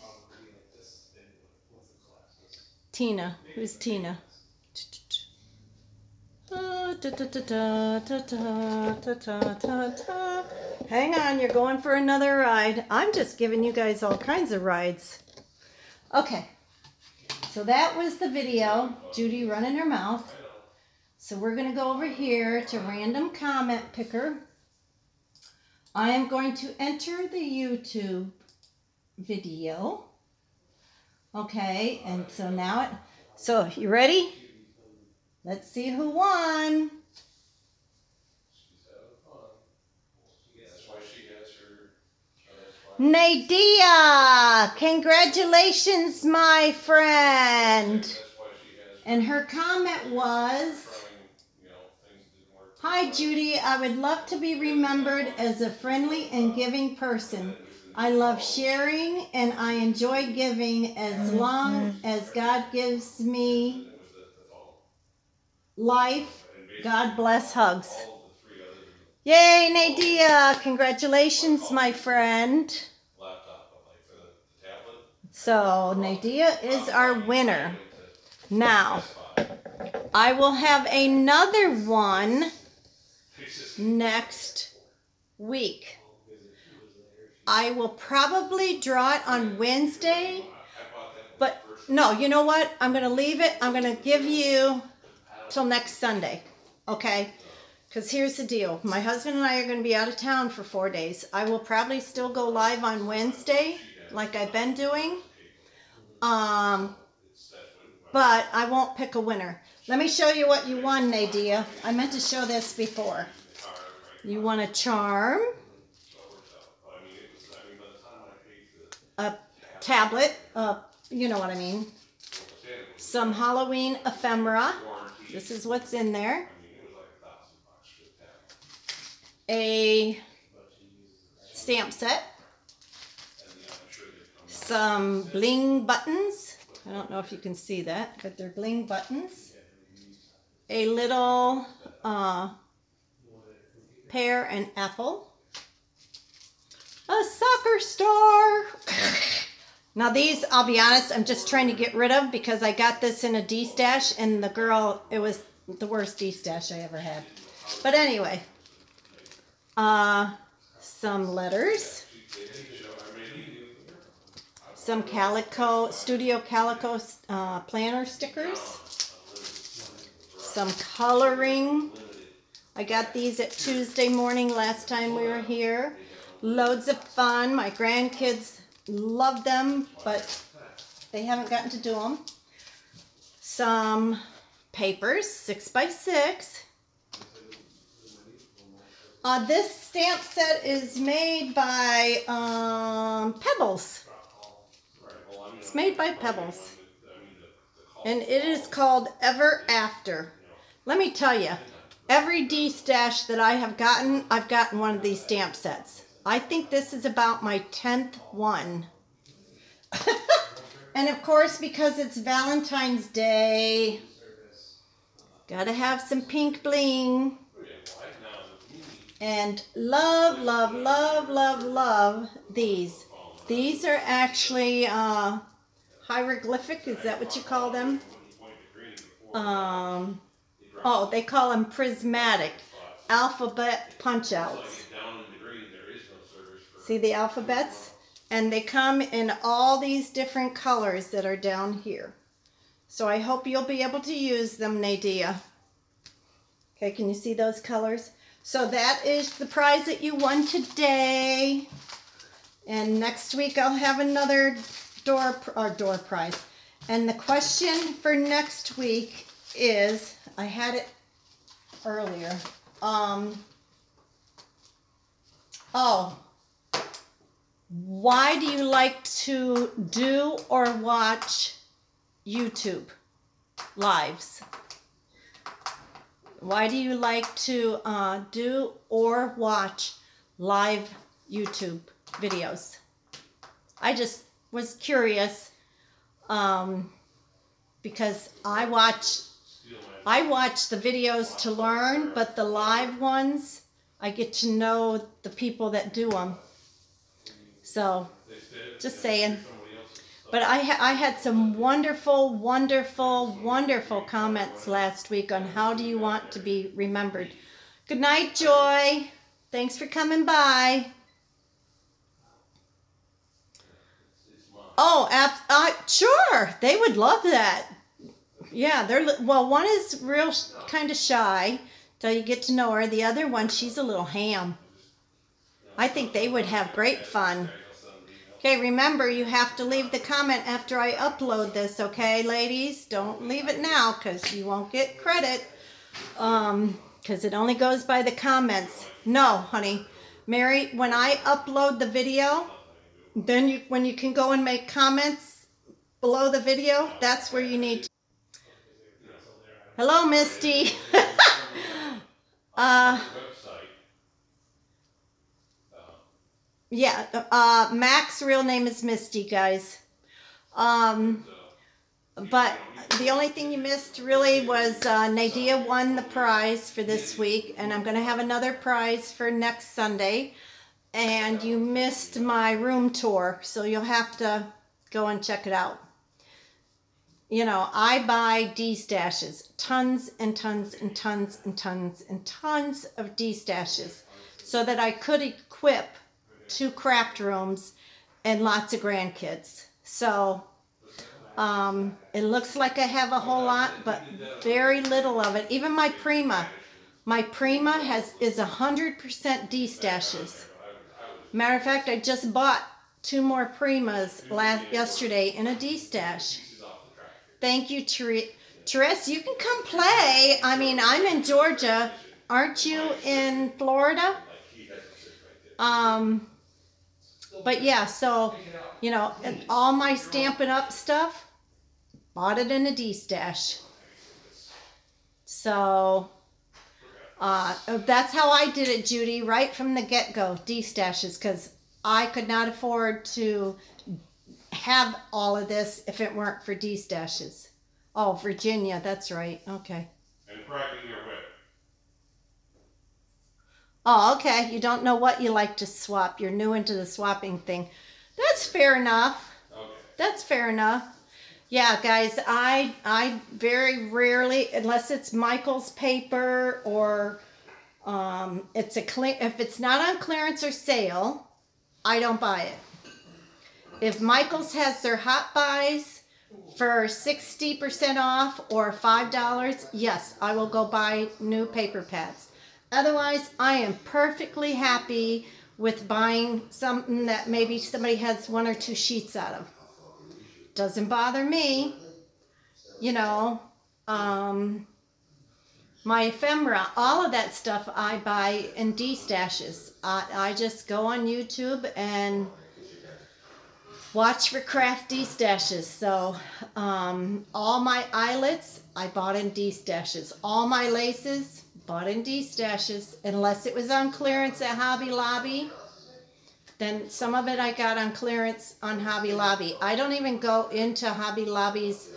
Tina. Who's Tina? Hang on, you're going for another ride. I'm just giving you guys all kinds of rides. Okay, so that was the video, Judy running her mouth. So we're going to go over here to Random Comment Picker. I am going to enter the YouTube video. Okay, and so now so you ready? Let's see who won. Nadia! Congratulations, my friend. And her comment was, hi, Judy. I would love to be remembered as a friendly and giving person. I love sharing and I enjoy giving as long as God gives me life. God bless, hugs. Yay, Nadia. Congratulations, my friend. So Nadia is our winner. Now, I will have another one next week. I will probably draw it on Wednesday, but no, you know what? I'm going to leave it. I'm going to give you till next Sunday, okay? Because here's the deal. My husband and I are going to be out of town for 4 days. I will probably still go live on Wednesday, like I've been doing, but I won't pick a winner. Let me show you what you won, Nadia. I meant to show this before. You won a charm, a tablet, you know what I mean, some Halloween ephemera. This is what's in there. A stamp set. Some bling buttons. I don't know if you can see that, but they're bling buttons. A little pear and apple. A soccer star. Now these, I'll be honest, I'm just trying to get rid of because I got this in a D-stash and the girl, it was the worst D-stash I ever had. But anyway, some letters. some calico, Studio Calico planner stickers. Some coloring. I got these at Tuesday morning last time we were here. Loads of fun. My grandkids love them, but they haven't gotten to do them. Some papers, 6x6. This stamp set is made by Pebbles. It's made by Pebbles. And it is called Ever After. Let me tell you, every D-stash that I have gotten, I've gotten one of these stamp sets. I think this is about my 10th one. And of course, because it's Valentine's Day, gotta have some pink bling. And love, love, love, love, love these. These are actually hieroglyphic, is that what you call them? Oh, they call them prismatic alphabet punch-outs. See the alphabets? And they come in all these different colors that are down here. So I hope you'll be able to use them, Nadia. Okay, can you see those colors? So that is the prize that you won today. And next week I'll have another door prize. And the question for next week is, I had it earlier. Why do you like to do or watch YouTube lives? Why do you like to do or watch live YouTube videos? I just was curious because I watch the videos to learn, but the live ones, I get to know the people that do them. So, just saying. But I had some wonderful, wonderful, wonderful comments last week on how do you want to be remembered. Good night, Joy. Thanks for coming by. Oh, sure. They would love that. Yeah, well, one is real kind of shy till you get to know her. The other one, she's a little ham. I think they would have great fun. Okay, remember, you have to leave the comment after I upload this, okay, ladies? Don't leave it now because you won't get credit because it only goes by the comments. No, honey. Mary, when I upload the video, then when you can go and make comments below the video, that's where you need to. Hello, Misty. Yeah, Mac's real name is Misty, guys. But the only thing you missed really was Nadia won the prize for this week, and I'm going to have another prize for next Sunday. And you missed my room tour, so you'll have to go and check it out. You know, I buy D-stashes, tons and tons and tons and tons and tons of D-stashes, so that I could equip 2 craft rooms and lots of grandkids. So it looks like I have a whole lot, but very little of it. Even my Prima is 100% D-stashes. Matter of fact, I just bought 2 more Primas yesterday in a D-stash. Thank you, Therese. You can come play. I mean, I'm in Georgia. Aren't you in Florida? But yeah, so, you know, all my Stampin' Up! Stuff, bought it in a D-stash. So, that's how I did it, Judy, right from the get-go, D-stashes, because I could not afford to have all of this if it weren't for D-stashes. Oh, Virginia, that's right, okay. And cracking your whip. Oh, okay. You don't know what you like to swap. You're new into the swapping thing. That's fair enough. Okay. That's fair enough. Yeah, guys, I very rarely, unless it's Michael's paper or if it's not on clearance or sale, I don't buy it. If Michael's has their hot buys for 60% off or $5, yes, I will go buy new paper pads. Otherwise, I am perfectly happy with buying something that maybe somebody has 1 or 2 sheets out of. Doesn't bother me, you know. My ephemera, all of that stuff I buy in D-stashes. I just go on YouTube and watch for craft D-stashes. So all my eyelets I bought in D-stashes. All my laces bought in D-stashes. Unless it was on clearance at Hobby Lobby, then some of it I got on clearance on Hobby Lobby. I don't even go into Hobby Lobby's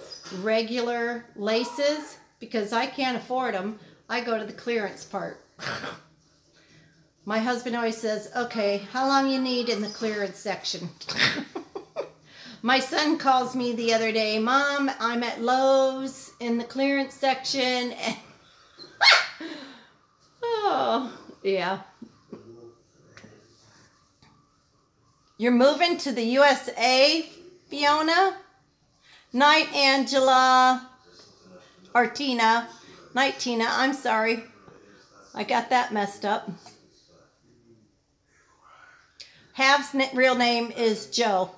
regular laces because I can't afford them. I go to the clearance part. My husband always says, okay, how long you need in the clearance section? My son calls me the other day, Mom, I'm at Lowe's in the clearance section. And oh, yeah. You're moving to the USA, Fiona? Night, Angela. Or Tina. Night, Tina. I'm sorry. I got that messed up. Hav's real name is Joe.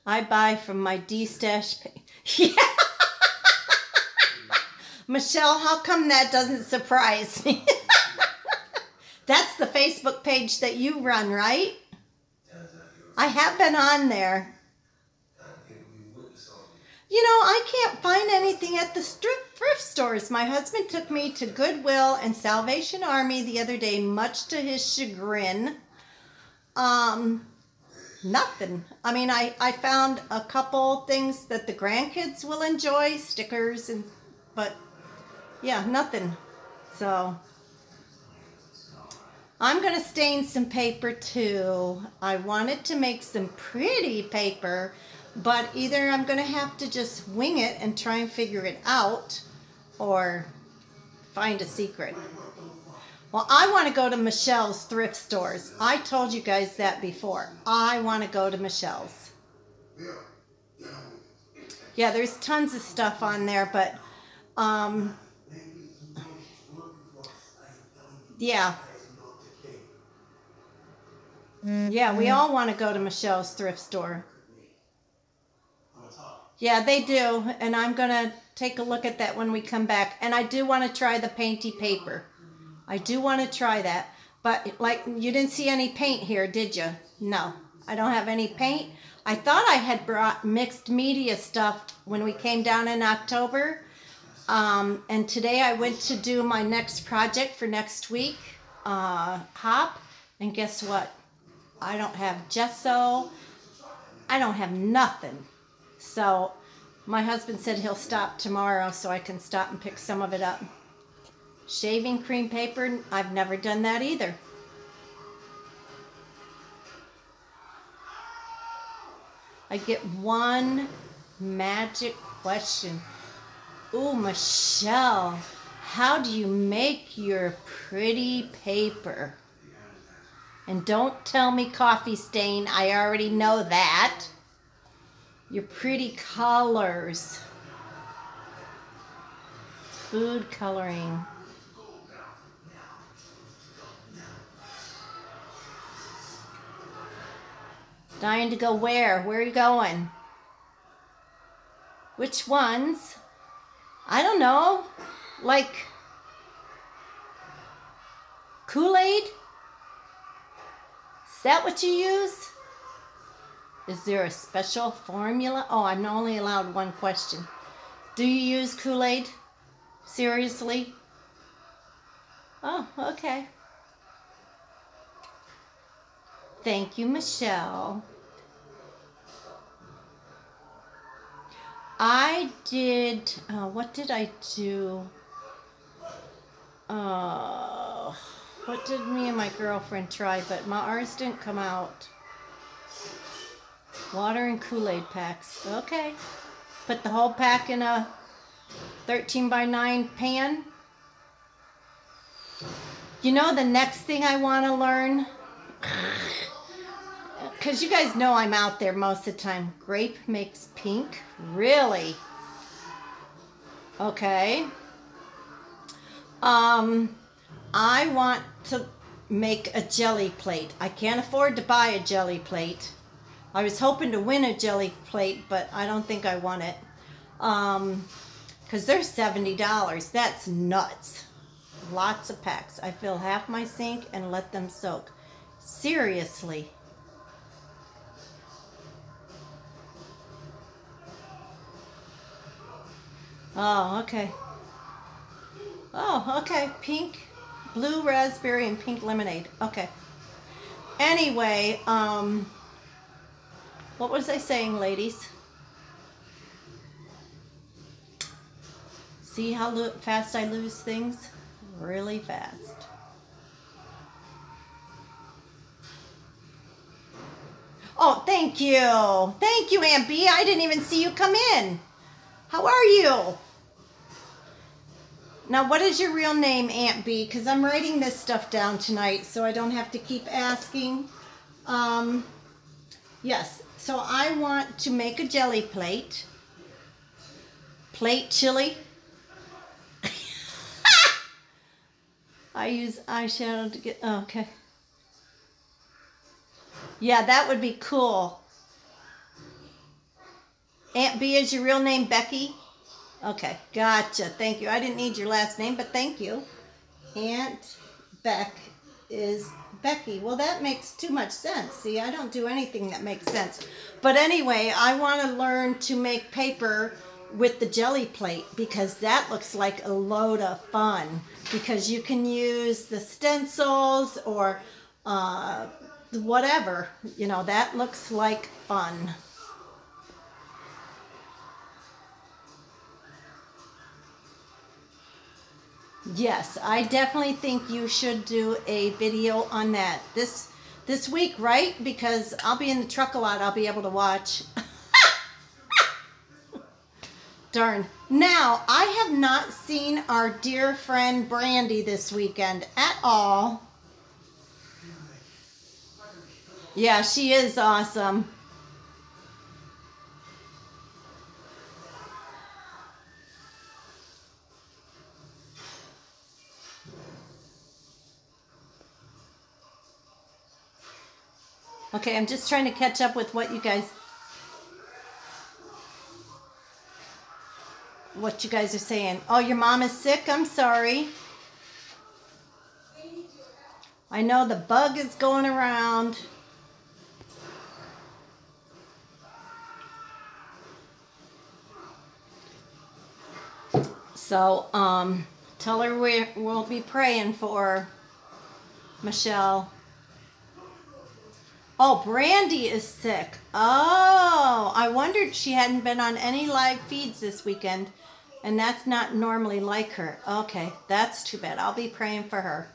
I buy from my D-stash page. Yeah. Michelle, how come that doesn't surprise me? That's the Facebook page that you run, right? I have been on there. You know, I can't find anything at the thrift stores. My husband took me to Goodwill and Salvation Army the other day, much to his chagrin. Nothing. I mean, I found a couple things that the grandkids will enjoy, stickers, but yeah, nothing. So I'm going to stain some paper too. I wanted to make some pretty paper, but either I'm going to have to just wing it and try and figure it out or find a secret. Well, I want to go to Michelle's thrift stores. I told you guys that before. I want to go to Michelle's. Yeah, there's tons of stuff on there, but yeah. Yeah, we all want to go to Michelle's thrift store. Yeah, they do, and I'm going to take a look at that when we come back. And I do want to try the painty paper. I do want to try that. But, like, you didn't see any paint here, did you? No, I don't have any paint. I thought I had brought mixed media stuff when we came down in October. And today I went to do my next project for next week, Hop. And guess what? I don't have gesso. I don't have nothing. So my husband said he'll stop tomorrow so I can stop and pick some of it up. Shaving cream paper, I've never done that either. I get one magic question. Ooh, Michelle, how do you make your pretty paper? And don't tell me coffee stain, I already know that. Your pretty colors. Food coloring. Dying to go where? Where are you going? Which ones? I don't know. Like Kool-Aid? Is that what you use? Is there a special formula? Oh, I'm only allowed one question. Do you use Kool-Aid? Seriously? Oh, okay. Thank you, Michelle. I did, what did I do? What did me and my girlfriend try? But ours didn't come out. Water and Kool-Aid packs. Okay. Put the whole pack in a 13 by 9 pan. You know the next thing I want to learn? Because you guys know I'm out there most of the time. Grape makes pink? Really? Okay. I want to make a jelly plate. I can't afford to buy a jelly plate. I was hoping to win a jelly plate, but I don't think I won it. Because they're $70. That's nuts. Lots of packs. I fill half my sink and let them soak. Seriously. Oh, okay. Oh, okay. Pink, blue raspberry, and pink lemonade. Okay. Anyway, what was I saying, ladies? See how fast I lose things? Really fast. Oh, thank you. Thank you, Aunt B. I didn't even see you come in. How are you? Now, what is your real name, Aunt B? Because I'm writing this stuff down tonight, so I don't have to keep asking. Yes, so I want to make a jelly plate. Plate chili. I use eyeshadow to get... Oh, okay. Yeah, that would be cool. Aunt B, is your real name Becky? Okay, gotcha. Thank you. I didn't need your last name, but thank you. Aunt Beck is Becky. Well, that makes too much sense. See, I don't do anything that makes sense. But anyway, I want to learn to make paper with the jelly plate because that looks like a load of fun. Because you can use the stencils or whatever. You know, that looks like fun. Yes, I definitely think you should do a video on that this week, right? Because I'll be in the truck a lot. I'll be able to watch. Darn. Now, I have not seen our dear friend Brandy this weekend at all. Yeah, she is awesome. Okay, I'm just trying to catch up with what you guys are saying. Oh, your mom is sick? I'm sorry. I know the bug is going around. So, tell her we'll be praying for Michelle. Oh, Brandy is sick. Oh, I wondered she hadn't been on any live feeds this weekend, and that's not normally like her. Okay, that's too bad. I'll be praying for her.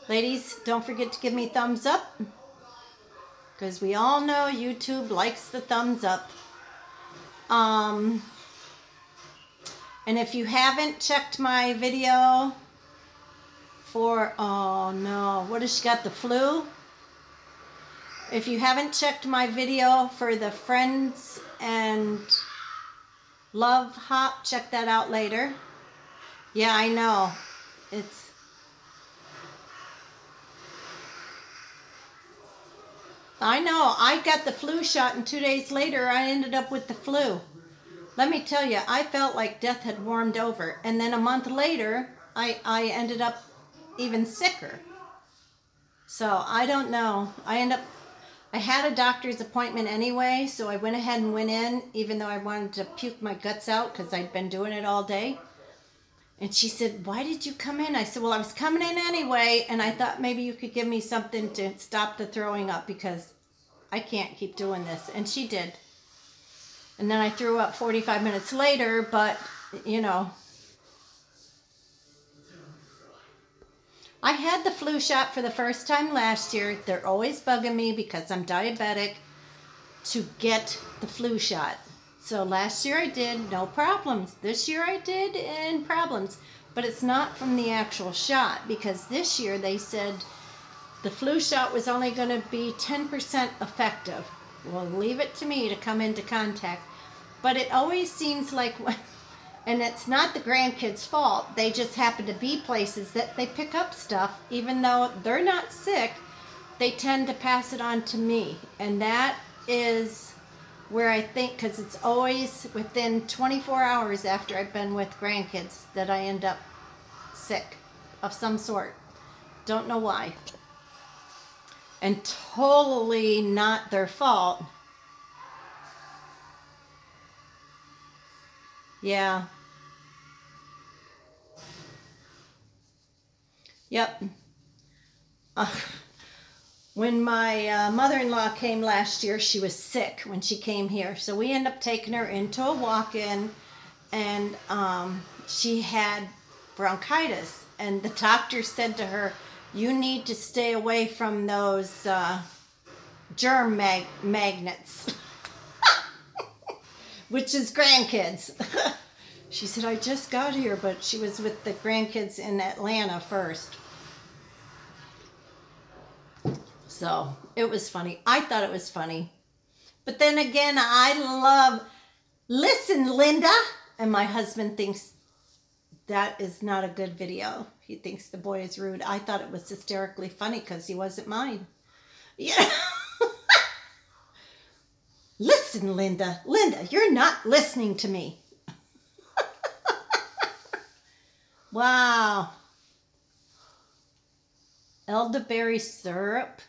Ladies, don't forget to give me thumbs up, because we all know YouTube likes the thumbs up. And if you haven't checked my video for, oh no, what has she got, the flu? If you haven't checked my video for the Friends and Love Hop, check that out later. Yeah, I know. I know. I got the flu shot and 2 days later I ended up with the flu. Let me tell you, I felt like death had warmed over. And then a month later, I ended up even sicker. So I don't know. I had a doctor's appointment anyway, so I went ahead and went in, even though I wanted to puke my guts out because I'd been doing it all day. And she said, why did you come in? I said, well, I was coming in anyway, and I thought maybe you could give me something to stop the throwing up because I can't keep doing this. And she did. And then I threw up 45 minutes later, but, you know. I had the flu shot for the first time last year. They're always bugging me because I'm diabetic to get the flu shot. So last year I did, no problems. This year I did, and problems. but it's not from the actual shot, because this year they said the flu shot was only going to be 10% effective. Well, leave it to me to come into contact. But it always seems like, and it's not the grandkids' fault, they just happen to be places that they pick up stuff, even though they're not sick, they tend to pass it on to me. And that is where I think, because it's always within 24 hours after I've been with grandkids that I end up sick of some sort. Don't know why. And totally not their fault. Yeah. Yep. When my mother-in-law came last year, she was sick when she came here. So we ended up taking her into a walk-in, and she had bronchitis. And the doctor said to her, you need to stay away from those germ magnets, which is grandkids. She said, I just got here, but she was with the grandkids in Atlanta first. So it was funny. I thought it was funny. But then again, I love, listen, Linda. And my husband thinks that is not a good video. He thinks the boy is rude. I thought it was hysterically funny because he wasn't mine. Yeah. Listen, Linda. Linda, you're not listening to me. Wow. Elderberry syrup.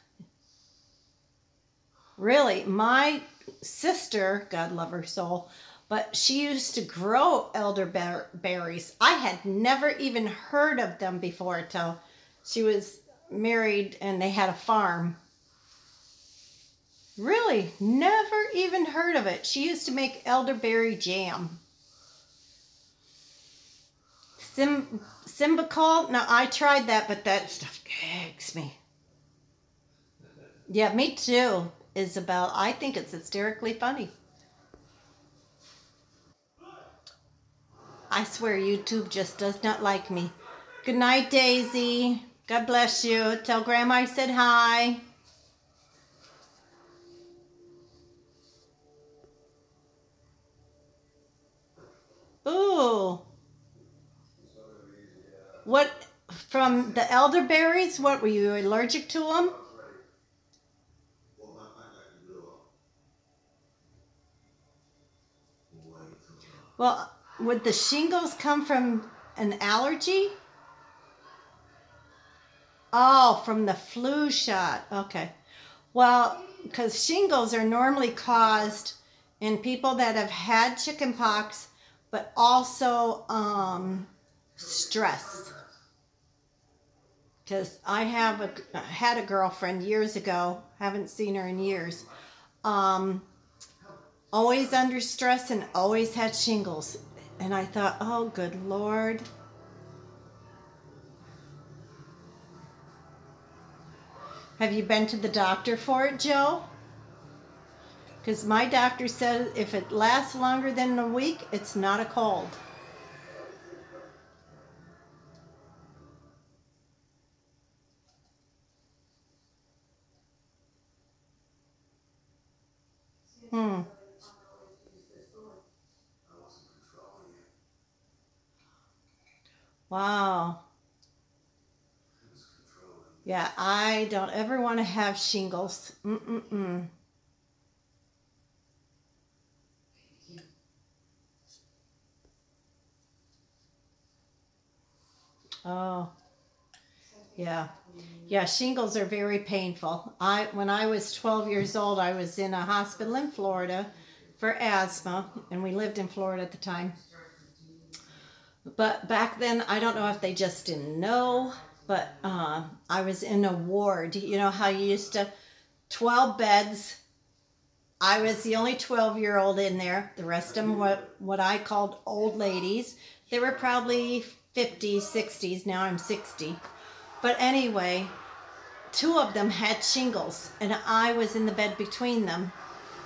Really, my sister, God love her soul, but she used to grow elderberries. I had never even heard of them before until she was married and they had a farm. Really, never even heard of it. She used to make elderberry jam. Symbicol, now I tried that, but that stuff gags me. Yeah, me too, Isabel. I think it's hysterically funny. I swear YouTube just does not like me. Good night, Daisy. God bless you. Tell Grandma I said hi. Ooh. What, from the elderberries? What, were you allergic to them? Well, would the shingles come from an allergy? Oh, from the flu shot. Okay. Well, because shingles are normally caused in people that have had chickenpox, but also stress. Because I had a girlfriend years ago, haven't seen her in years, always under stress and always had shingles. And I thought, oh, good Lord. Have you been to the doctor for it, Joe? Because my doctor said if it lasts longer than a week, it's not a cold. Wow. Yeah, I don't ever want to have shingles. Oh, yeah. Yeah, shingles are very painful. When I was 12 years old, I was in a hospital in Florida for asthma, and we lived in Florida at the time. But back then, I don't know if they just didn't know, but I was in a ward. You know how you used to, 12 beds. I was the only 12-year-old in there. The rest of them were what I called old ladies. They were probably 50s, 60s. Now I'm 60. But anyway, 2 of them had shingles, and I was in the bed between them.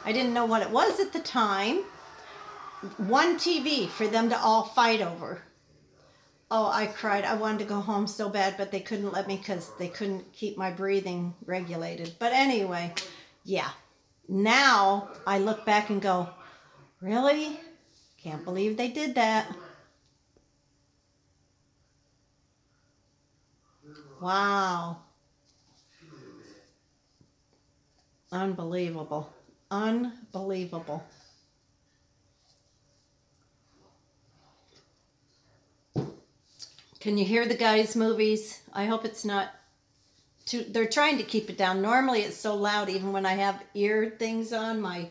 I didn't know what it was at the time. One TV for them to all fight over. Oh, I cried. I wanted to go home so bad, but they couldn't let me because they couldn't keep my breathing regulated. But anyway, yeah. Now I look back and go, really? Can't believe they did that. Wow. Unbelievable. Unbelievable. Can you hear the guys' movies? I hope it's not too... They're trying to keep it down. Normally it's so loud even when I have ear things on, my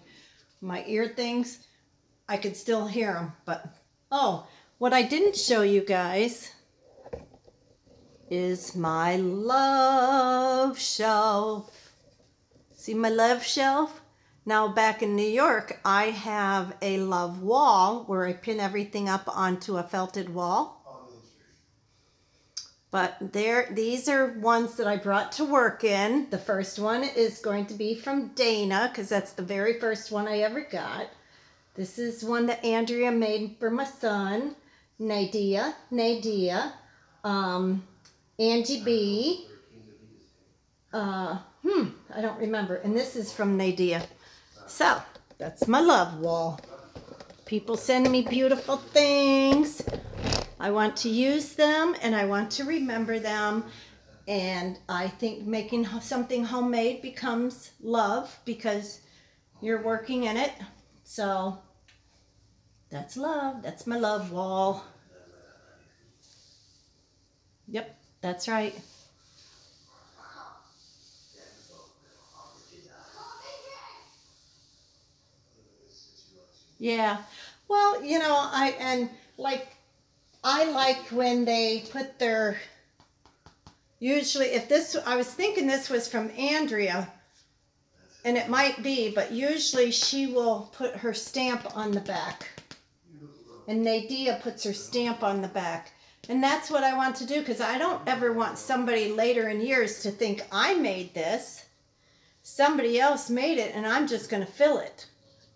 ear things, I could still hear them. But, oh, what I didn't show you guys is my love shelf. See my love shelf? Now back in New York, I have a love wall where I pin everything up onto a felted wall. But these are ones that I brought to work in. The first one is going to be from Dana because that's the very first one I ever got. This is one that Andrea made for my son, Nadia, Angie B. I don't remember. And this is from Nadia. So, that's my love wall. People send me beautiful things. I want to use them and I want to remember them. And I think making something homemade becomes love because you're working in it. So, that's love. That's my love wall. Yep, that's right. Yeah. Well, you know, I like when they put their, usually if this, I was thinking this was from Andrea, and it might be, but usually she will put her stamp on the back. And Nadia puts her stamp on the back. And that's what I want to do because I don't ever want somebody later in years to think I made this. Somebody else made it and I'm just going to fill it.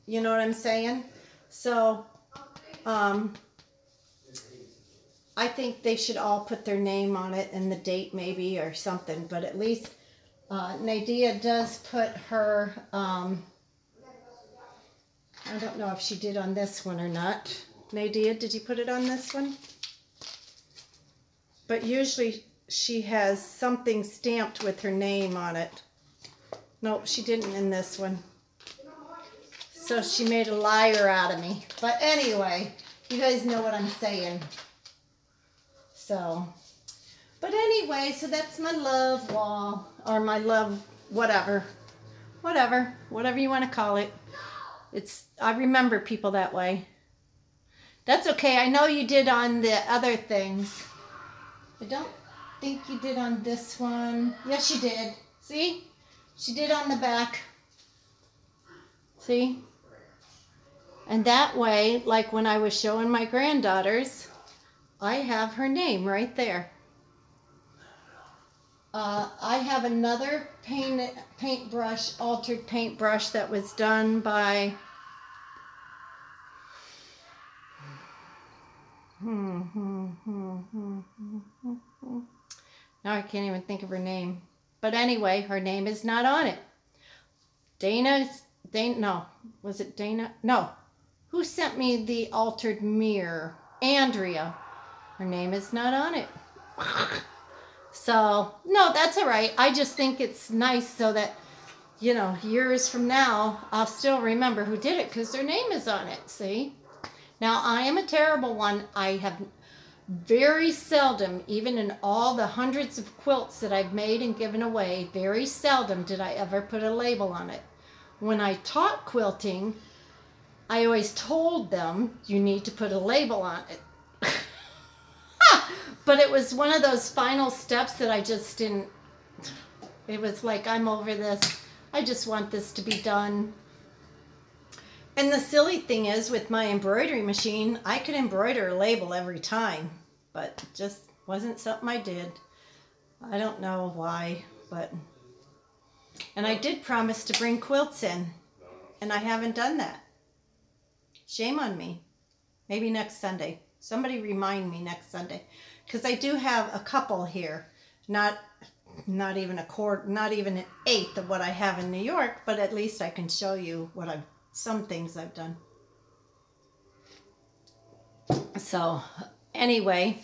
You know what I'm saying? So, I think they should all put their name on it and the date maybe or something. But at least Nadia does put her, I don't know if she did on this one or not. Nadia, did you put it on this one? But usually she has something stamped with her name on it. Nope, she didn't in this one. So she made a liar out of me. But anyway, you guys know what I'm saying. So, but anyway, so that's my love wall, or my love whatever you want to call it. I remember people that way. That's okay. I know you did on the other things. I don't think you did on this one. Yes, you did. See? She did on the back. See? And that way, like when I was showing my granddaughters, I have her name right there. I have another paintbrush, altered paintbrush that was done by now I can't even think of her name. But anyway, her name is not on it. No. Was it Dana? No. Who sent me the altered mirror? Andrea. Her name is not on it. So, no, that's all right. I just think it's nice so that, you know, years from now, I'll still remember who did it because their name is on it, see? Now, I am a terrible one. I have very seldom, even in all the hundreds of quilts that I've made and given away, very seldom did I ever put a label on it. When I taught quilting, I always told them, you need to put a label on it. But it was one of those final steps that I just didn't, it was like, I'm over this. I just want this to be done. And the silly thing is, with my embroidery machine, I could embroider a label every time, but it just wasn't something I did. I don't know why, but, and I did promise to bring quilts in, and I haven't done that. Shame on me. Maybe next Sunday. Somebody remind me next Sunday, because I do have a couple here. Not even a quarter, not even an eighth of what I have in New York, but at least I can show you some things I've done. So, anyway,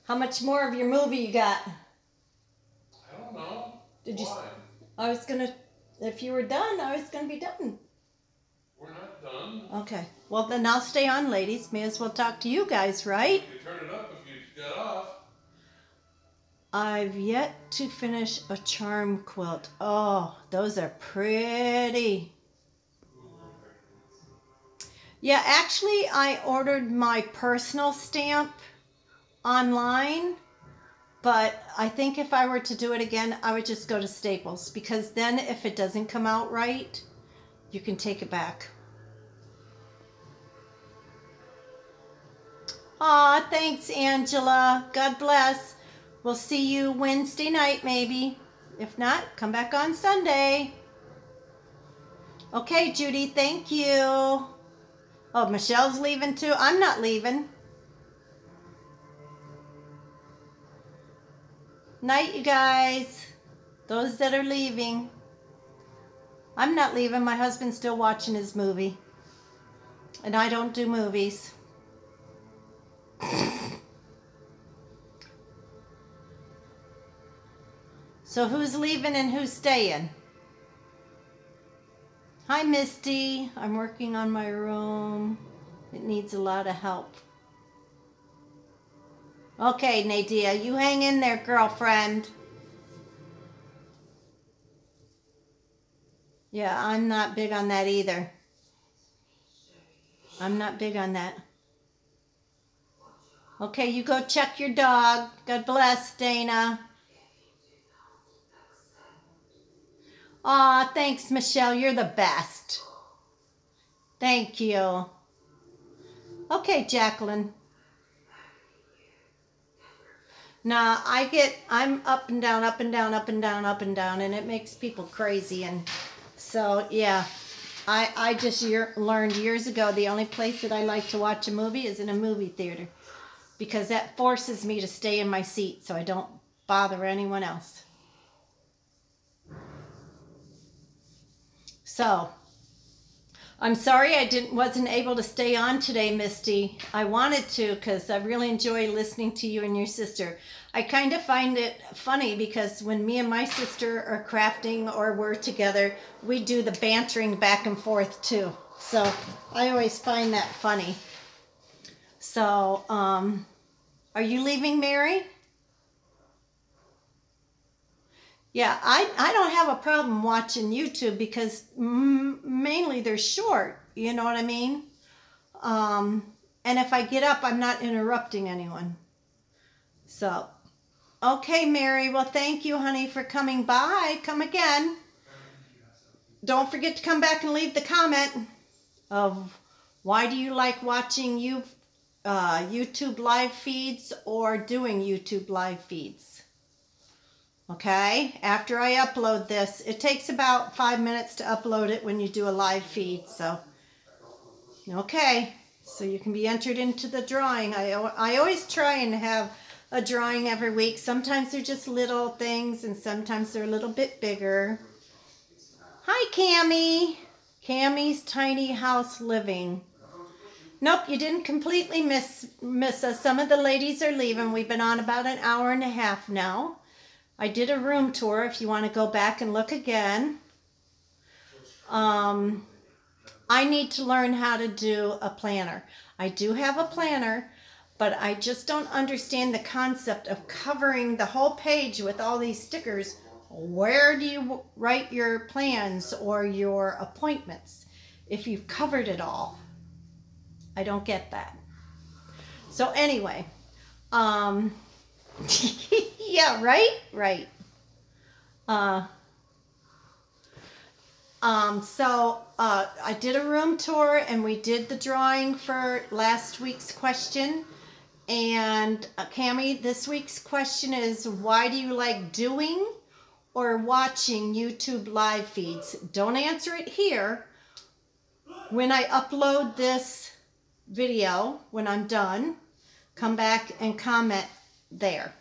how much more of your movie you got? I don't know. Did Why? you? I was gonna. If you were done, I was gonna be done. We're not done. Okay. Well, then I'll stay on, ladies. May as well talk to you guys, right? You can turn it up if you got off. I've yet to finish a charm quilt. Oh, those are pretty. Yeah, actually, I ordered my personal stamp online, but I think if I were to do it again, I would just go to Staples, because then if it doesn't come out right, you can take it back. Aw, thanks, Angela. God bless. We'll see you Wednesday night, maybe. If not, come back on Sunday. Okay, Judy, thank you. Oh, Michelle's leaving too? I'm not leaving. Night, you guys. Those that are leaving. I'm not leaving. My husband's still watching his movie. And I don't do movies. So who's leaving and who's staying? Hi, Misty. I'm working on my room. It needs a lot of help. Okay, Nadia, you hang in there, girlfriend. Yeah, I'm not big on that either. I'm not big on that. Okay, you go check your dog. God bless, Dana. Aw, thanks, Michelle. You're the best. Thank you. Okay, Jacqueline. Nah, I'm up and down, up and down, up and down, up and down, and it makes people crazy. And so, yeah, I just learned years ago the only place that I like to watch a movie is in a movie theater, because that forces me to stay in my seat so I don't bother anyone else. So, I'm sorry I wasn't able to stay on today, Misty. I wanted to, because I really enjoy listening to you and your sister. I kind of find it funny because when me and my sister are crafting or we're together, we do the bantering back and forth too. So I always find that funny. So, are you leaving, Mary? Yeah, I don't have a problem watching YouTube because mainly they're short, you know what I mean? And if I get up, I'm not interrupting anyone. So, okay, Mary, well, thank you, honey, for coming by. Come again. Don't forget to come back and leave the comment of why do you like watching YouTube live feeds or doing YouTube live feeds. Okay, after I upload this, it takes about 5 minutes to upload it when you do a live feed. So, okay, so you can be entered into the drawing. I always try and have a drawing every week. Sometimes they're just little things and sometimes they're a little bit bigger. Hi, Cammie. Cammie's Tiny House Living. Nope, you didn't completely miss us. Some of the ladies are leaving. We've been on about an hour and a half now. I did a room tour if you want to go back and look again. I need to learn how to do a planner. I do have a planner, but I just don't understand the concept of covering the whole page with all these stickers. Where do you write your plans or your appointments if you've covered it all? I don't get that. So anyway, yeah, right? Right. I did a room tour and we did the drawing for last week's question. And Cammie, this week's question is, why do you like doing or watching YouTube live feeds? Don't answer it here. When I upload this video when I'm done. Come back and comment there.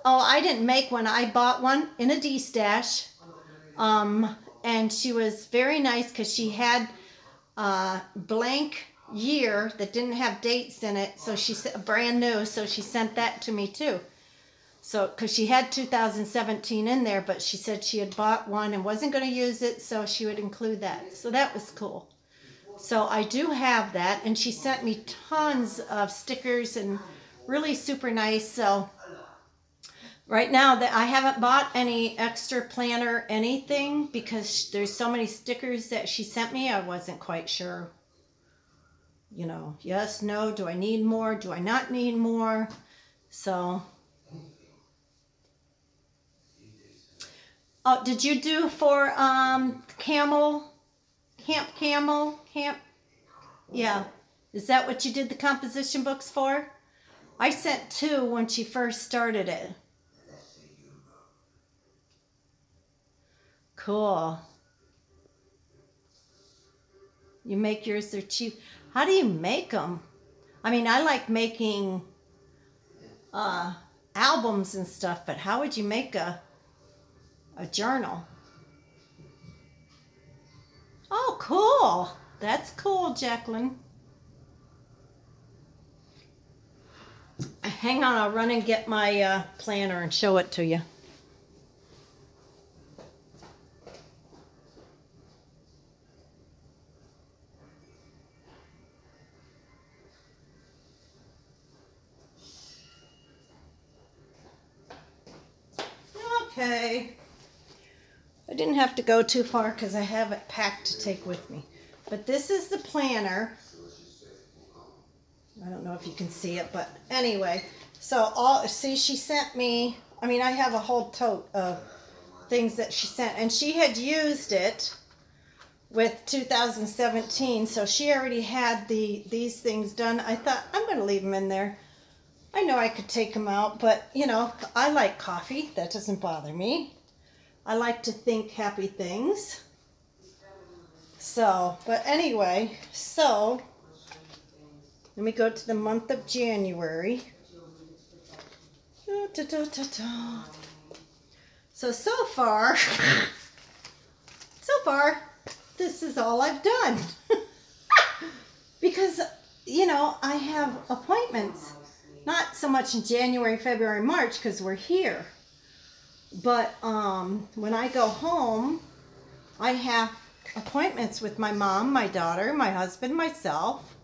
Oh, I didn't make one. I bought one in a D-stash. And she was very nice because she had a blank year that didn't have dates in it. So she said brand new. So she sent that to me too. So, because she had 2017 in there, but she said she had bought one and wasn't going to use it, so she would include that. So that was cool. So I do have that, and she sent me tons of stickers and really super nice. So right now that I haven't bought any extra planner anything because there's so many stickers that she sent me. I wasn't quite sure, you know, yes, no, do I need more? Do I not need more? So, oh, did you do for Camp? Yeah. Is that what you did the composition books for? I sent 2 when she first started it. Cool. You make yours, they're cheap. How do you make them? I mean, I like making albums and stuff, but how would you make a journal? Oh, cool. That's cool, Jacqueline. Hang on, I'll run and get my planner and show it to you. Okay. I didn't have to go too far because I have it packed to take with me. But this is the planner. I don't know if you can see it, but anyway. So see, she sent me, I mean, I have a whole tote of things that she sent. And she had used it with 2017. So she already had these things done. I thought, I'm going to leave them in there. I know I could take them out, but, you know, I like coffee. That doesn't bother me. I like to think happy things. So, but anyway, so let me go to the month of January. So far, this is all I've done. Because, you know, I have appointments. Not so much in January, February, March, because we're here. But when I go home, I have appointments with my mom, my daughter, my husband, myself,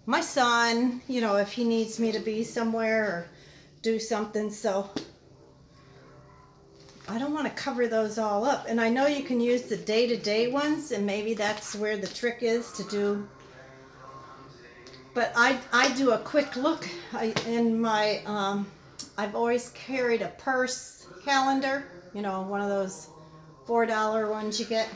my son, you know, if he needs me to be somewhere or do something. So I don't want to cover those all up. And I know you can use the day-to-day ones, and maybe that's where the trick is to do. But I do a quick look in my, I've always carried a purse calendar, you know, one of those $4 ones you get.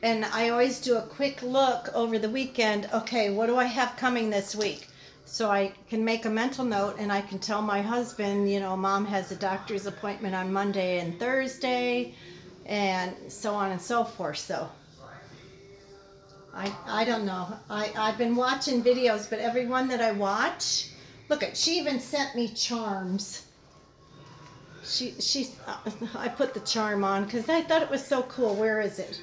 And I always do a quick look over the weekend. Okay, what do I have coming this week? So I can make a mental note, and I can tell my husband, you know, Mom has a doctor's appointment on Monday and Thursday, and so on and so forth. So I don't know. I've been watching videos, but every one that I watch, look at, she even sent me charms. I put the charm on because I thought it was so cool. Where is it?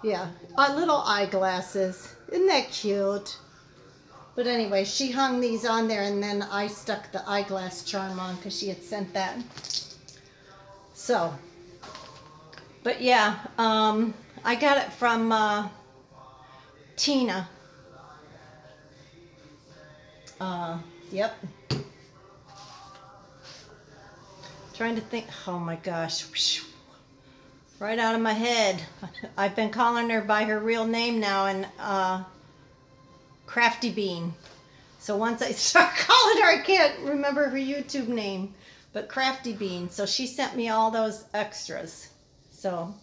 Yeah, little eyeglasses. Isn't that cute? But anyway, she hung these on there, and then I stuck the eyeglass charm on because she had sent that. So, but yeah, I got it from Tina. Yep. Trying to think. Oh my gosh. Right out of my head. I've been calling her by her real name now, and Crafty Bean. So once I start calling her, I can't remember her YouTube name. But Crafty Bean. So she sent me all those extras. So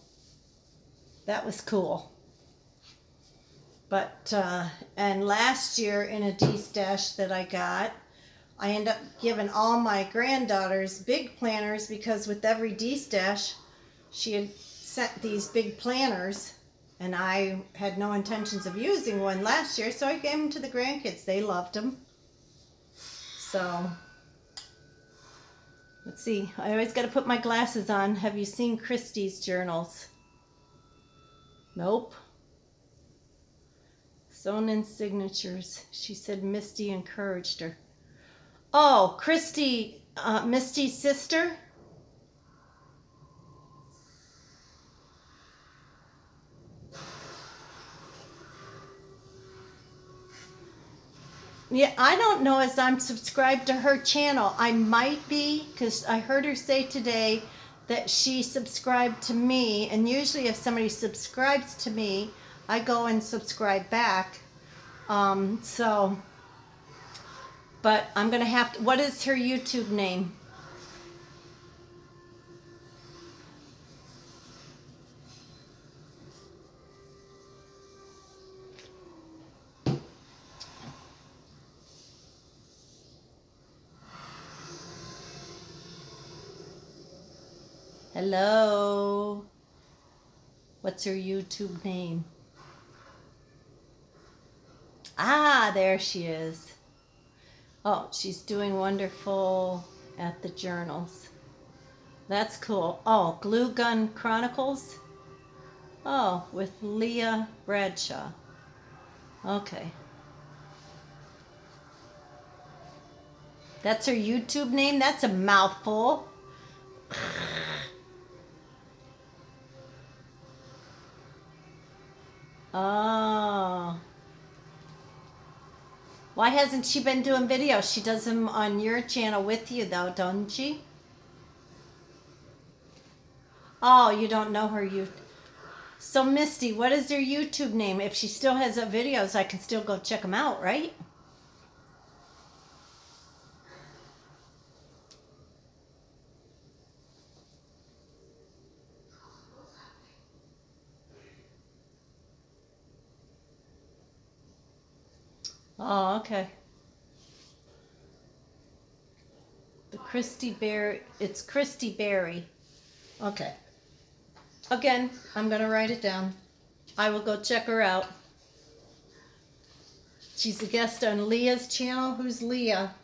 that was cool. But, and last year in a D-stash that I got, I ended up giving all my granddaughters big planners because with every D-stash, she had sent these big planners, And I had no intentions of using one last year, so I gave them to the grandkids. They loved them. So, let's see. I always got to put my glasses on. Have you seen Christy's journals? Nope. Sewn in signatures. She said Misty encouraged her. Oh, Christy, Misty's sister? Yeah, I don't know as I'm subscribed to her channel. I might be, because I heard her say today that she subscribed to me, and usually if somebody subscribes to me, I go and subscribe back. But I'm going to have to, what is her YouTube name? Hello. What's her YouTube name? Ah, there she is. Oh, she's doing wonderful at the journals. That's cool. Oh, Glue Gun Chronicles? Oh, with Leah Bradshaw. Okay. That's her YouTube name? That's a mouthful. Oh. Why hasn't she been doing videos? She does them on your channel with you though, doesn't she? Oh, you don't know her So Misty, what is her YouTube name? If she still has up videos, I can still go check them out, right? Oh, okay. The Christy Berry, it's Christy Berry. Okay. Again, I'm going to write it down. I will go check her out. She's a guest on Leah's channel. Who's Leah?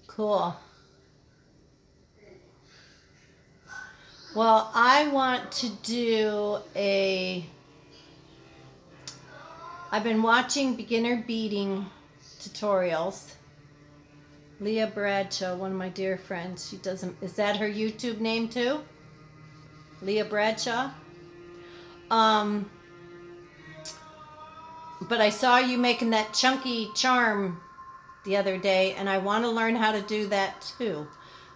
Cool. Well, I want to do I've been watching beginner beading tutorials. Leah Bradshaw, one of my dear friends, she doesn't, is that her YouTube name too? Leah Bradshaw? But I saw you making that chunky charm the other day, and I want to learn how to do that too.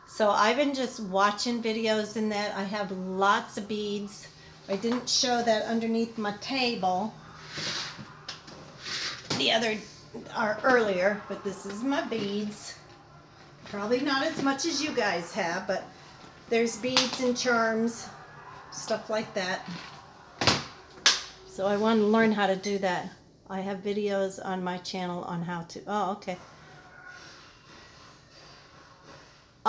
So I've been just watching videos in that. I have lots of beads. I didn't show that underneath my table earlier, but this is my beads. Probably not as much as you guys have, but there's beads and charms, stuff like that. So I want to learn how to do that. I have videos on my channel on how to. Oh, okay.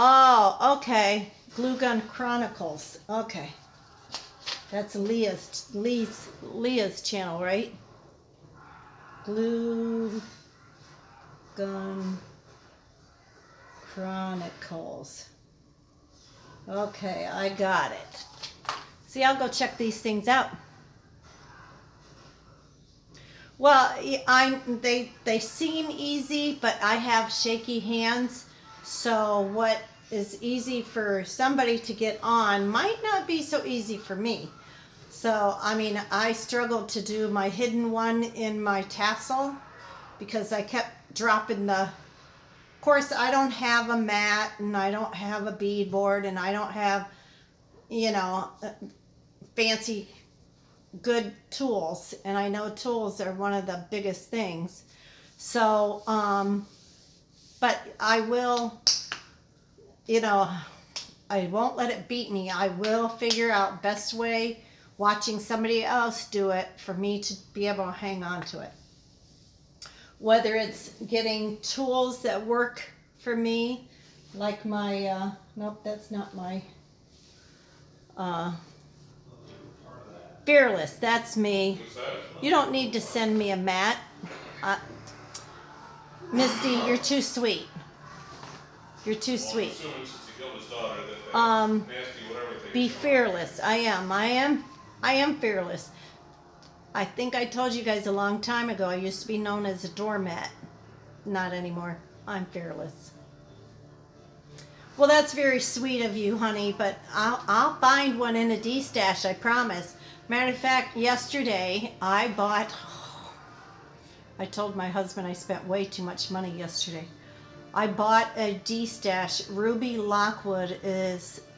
Oh, okay. Glue Gun Chronicles. Okay. That's Leah's channel, right? Glue Gun Chronicles. Okay, I got it. See, I'll go check these things out. Well, they seem easy, but I have shaky hands. So what is easy for somebody to get on might not be so easy for me. So, I mean, I struggled to do my hidden one in my tassel because I kept dropping of course, I don't have a mat and I don't have a beadboard and I don't have, you know, fancy good tools. And I know tools are one of the biggest things. So, but I will, you know, I won't let it beat me. I will figure out best way watching somebody else do it for me to be able to hang on to it. whether it's getting tools that work for me, like my, nope, that's not my, Fearless, that's me. What's that? You don't need to send me a mat. Misty, you're too sweet. You're too Well, I'm sweet. assuming since he killed his daughter that Um, nasty whatever thing. Be fearless. I am fearless. I think I told you guys a long time ago I used to be known as a doormat. Not anymore. I'm fearless. Well, that's very sweet of you, honey, but I'll find one in a D-stash, I promise. Matter of fact, yesterday I bought, I told my husband I spent way too much money yesterday. I bought a D-stash. Ruby Lockwood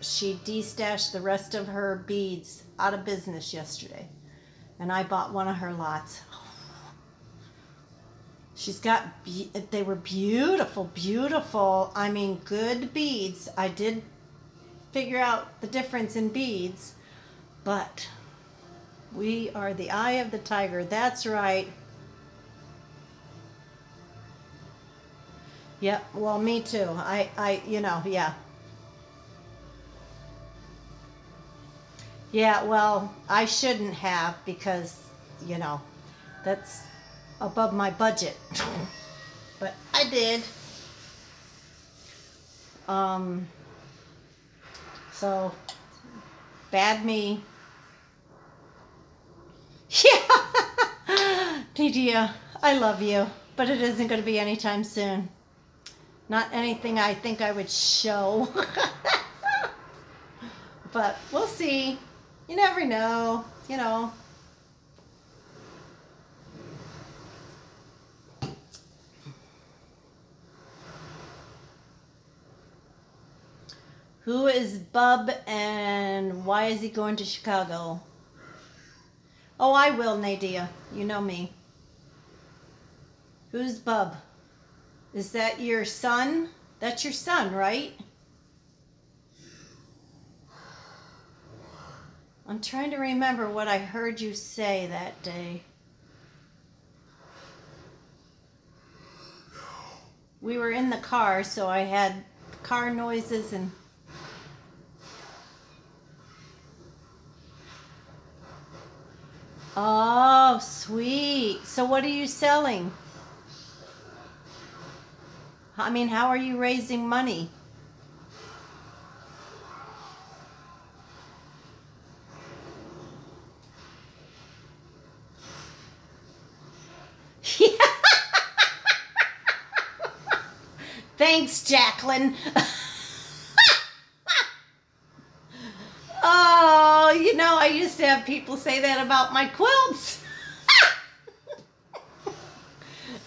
she D-stashed the rest of her beads out of business yesterday. And I bought one of her lots. She's got, they were beautiful, beautiful, I mean, good beads. I did figure out the difference in beads, but we are the eye of the tiger. That's right. Yep, well, me too. Yeah. Yeah, well, I shouldn't have because, that's above my budget. But I did. So, bad me. Yeah. Lydia, I love you, but it isn't going to be anytime soon. Not anything I think I would show. But we'll see. You never know, Who is Bub and why is he going to Chicago? Oh, I will, Nadia. You know me. Who's Bub? Is that your son? That's your son, right? I'm trying to remember what I heard you say that day. We were in the car, so I had car noises and... Oh, sweet. So what are you selling? I mean, how are you raising money? Thanks, Jacqueline. Oh, I used to have people say that about my quilts.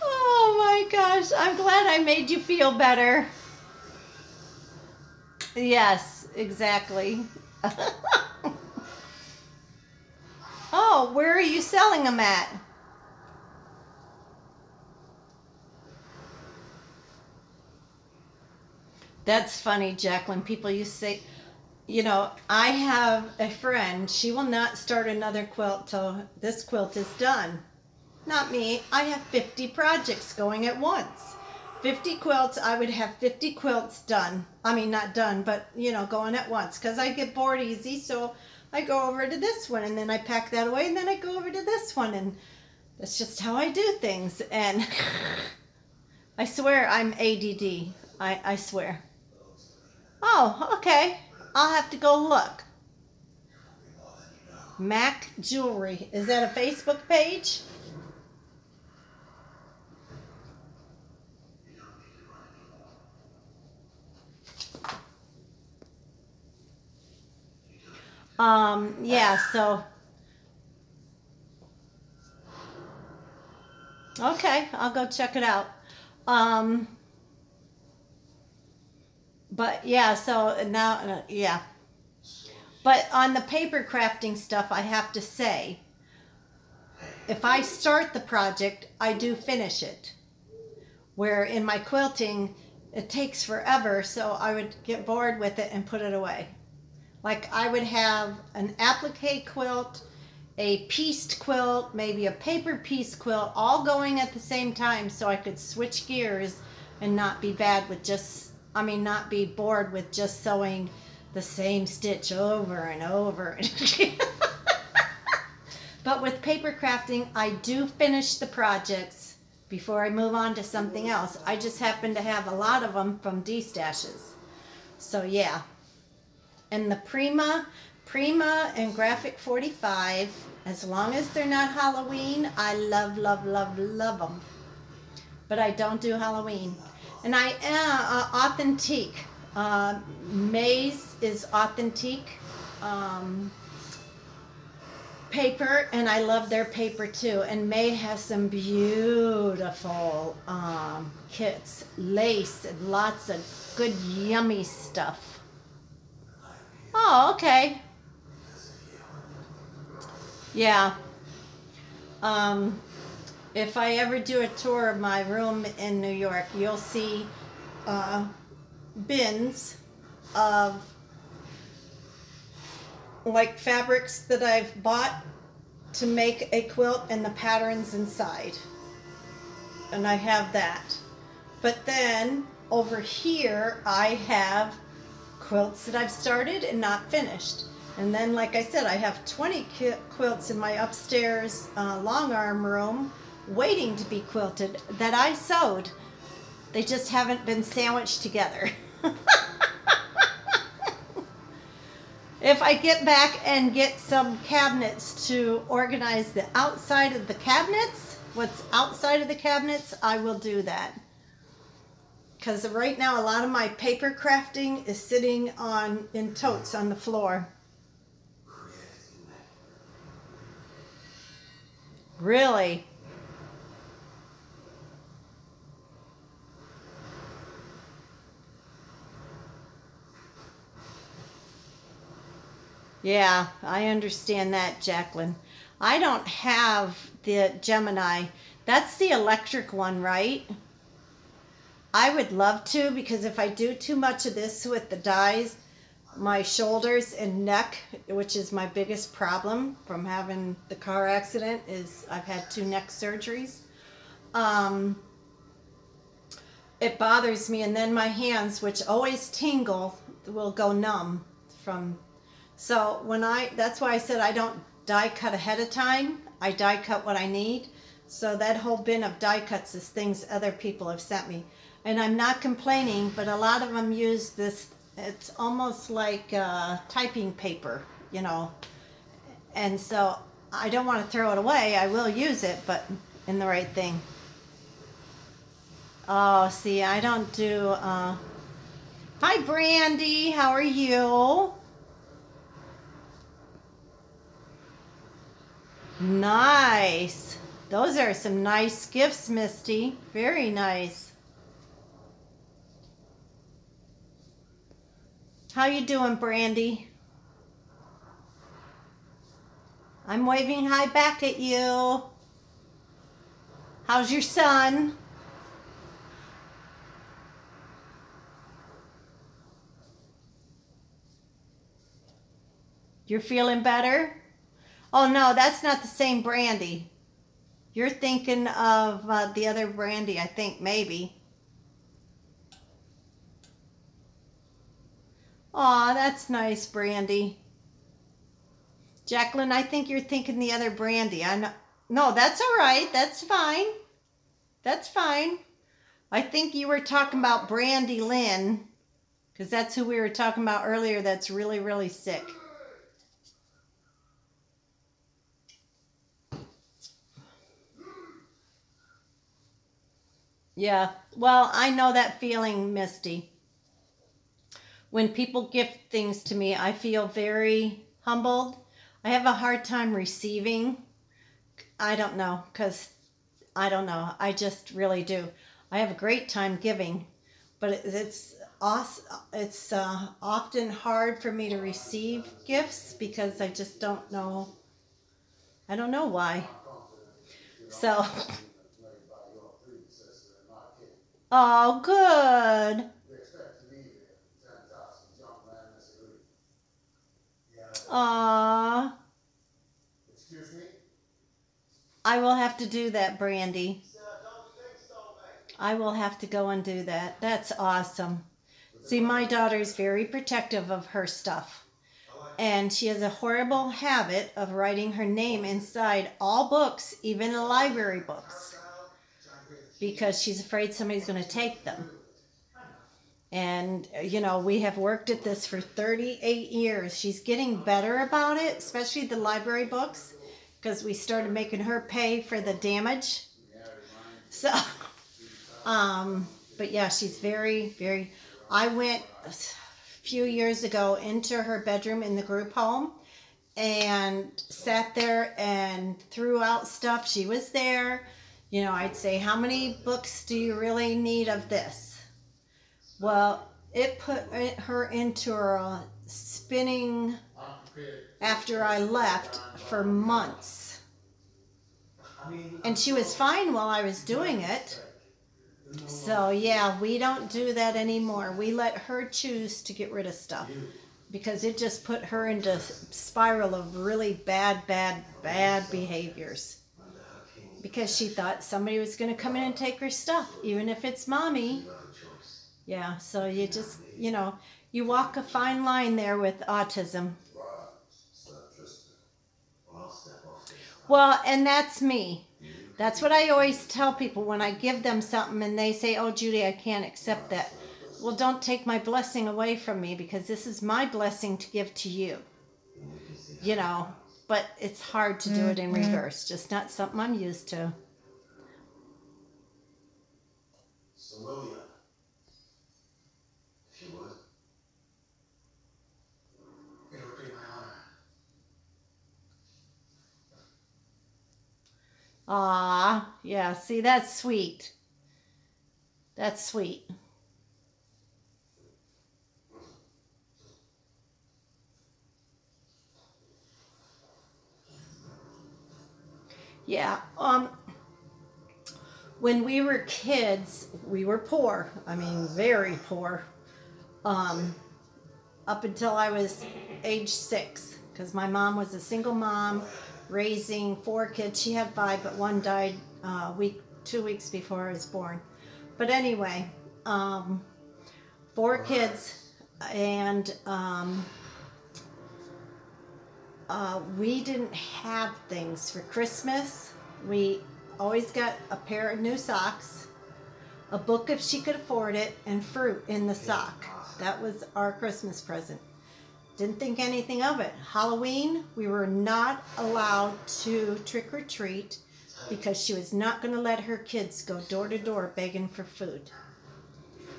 Oh my gosh, I'm glad I made you feel better. Yes, exactly. Oh, where are you selling them at? That's funny, Jacqueline. People used to say, I have a friend, she will not start another quilt till this quilt is done. Not me. I have 50 projects going at once. 50 quilts, I would have 50 quilts done. I mean, not done, but, going at once. Because I get bored easy, so I go over to this one, and then I pack that away, and then I go over to this one, and that's just how I do things. And I swear I'm ADD. I swear. Oh, okay. I'll have to go look. Mac Jewelry. Is that a Facebook page? Yeah, so. Okay, I'll go check it out. But yeah, so now, yeah. But on the paper crafting stuff, I have to say, if I start the project, I do finish it. Where in my quilting, it takes forever, so I would get bored with it and put it away. Like I would have an applique quilt a pieced quilt, maybe a paper piece quilt, all going at the same time so I could switch gears and not be not be bored with just sewing the same stitch over and over. But with paper crafting, I do finish the projects before I move on to something else. I just happen to have a lot of them from D-Stashes. So yeah. And the Prima and Graphic 45, as long as they're not Halloween, I love, love, love, love them. But I don't do Halloween. And I am Authentique. May's is Authentique paper, and I love their paper too. And May has some beautiful kits, lace, and lots of good yummy stuff. Oh, okay. Yeah. If I ever do a tour of my room in New York, you'll see bins of like fabrics that I've bought to make a quilt and the patterns inside. And I have that. But then over here I have quilts that I've started and not finished. And then, like I said, I have 20 quilts in my upstairs long arm room waiting to be quilted that I sewed. They just haven't been sandwiched together. If I get back and get some cabinets to organize the outside of the cabinets, what's outside of the cabinets, I will do that. Because right now a lot of my paper crafting is sitting in totes on the floor. Really? Yeah, I understand that, Jacqueline. I don't have the Gemini. That's the electric one, right? I would love to, because if I do too much of this with the dies, my shoulders and neck, which is my biggest problem from having the car accident, is I've had 2 neck surgeries. It bothers me, and then my hands, which always tingle, will go numb from. So that's why I said I don't die cut ahead of time. I die cut what I need. So that whole bin of die cuts is things other people have sent me. And I'm not complaining, but a lot of them use this, it's almost like typing paper, you know. And so I don't want to throw it away. I will use it, but in the right thing. Oh, see, I don't do... Hi, Brandy. How are you? Nice. Those are some nice gifts, Misty. Very nice. How you doing, Brandy? I'm waving hi back at you. How's your son? You're feeling better? Oh no, that's not the same Brandy. You're thinking of the other Brandy, I think, maybe. Aw, that's nice, Brandy. Jacqueline, I think you're thinking the other Brandy. No, that's all right. That's fine. That's fine. I think you were talking about Brandy Lynn, because that's who we were talking about earlier that's really, really sick. Yeah, well, I know that feeling, Misty. When people gift things to me, I feel very humbled. I have a hard time receiving. I don't know, because I don't know. I just really do. I have a great time giving, but it's often hard for me to receive gifts because I just don't know. I don't know why. So... Oh, good. Aww. I will have to do that, Brandy. I will have to go and do that. That's awesome. See, my daughter's very protective of her stuff. And she has a horrible habit of writing her name inside all books, even the library books, because she's afraid somebody's going to take them. And, you know, we have worked at this for 38 years. She's getting better about it, especially the library books, because we started making her pay for the damage. So, but yeah, she's very, very... I went a few years ago into her bedroom in the group home and sat there and threw out stuff. She was there. You know, I'd say, how many books do you really need of this? Well, it put her into a spinning after I left for months. And she was fine while I was doing it. So yeah, we don't do that anymore. We let her choose to get rid of stuff because it just put her into a spiral of really bad behaviors. Because she thought somebody was going to come in and take her stuff, even if it's mommy. Yeah, so you just, you know, you walk a fine line there with autism. Well, and that's me. That's what I always tell people when I give them something and they say, oh, Judy, I can't accept that. Well, don't take my blessing away from me because this is my blessing to give to you. You know, but it's hard to do it in reverse. Just not something I'm used to. Solonia, if you would. It would be my honor. Ah, yeah, see, that's sweet. That's sweet. Yeah, when we were kids, we were poor. I mean, very poor. Up until I was age 6, because my mom was a single mom raising 4 kids. She had 5, but one died 2 weeks before I was born. But anyway, 4 kids, and we didn't have things for Christmas. We always got a pair of new socks, a book if she could afford it, and fruit in the sock. That was our Christmas present. Didn't think anything of it. Halloween, we were not allowed to trick or treat because she was not going to let her kids go door to door begging for food.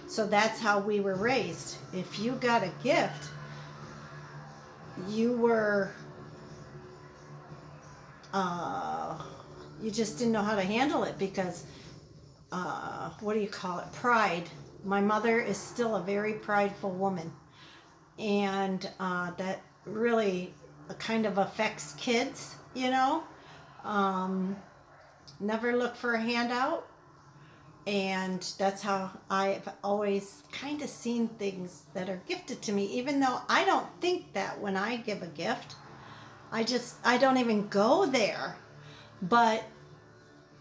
So that's how we were raised. If you got a gift, you were, you just didn't know how to handle it because, what do you call it? Pride. My mother is still a very prideful woman. And that really kind of affects kids, you know. Never look for a handout. And that's how I've always kind of seen things that are gifted to me, even though I don't think that when I give a gift. I don't even go there. But,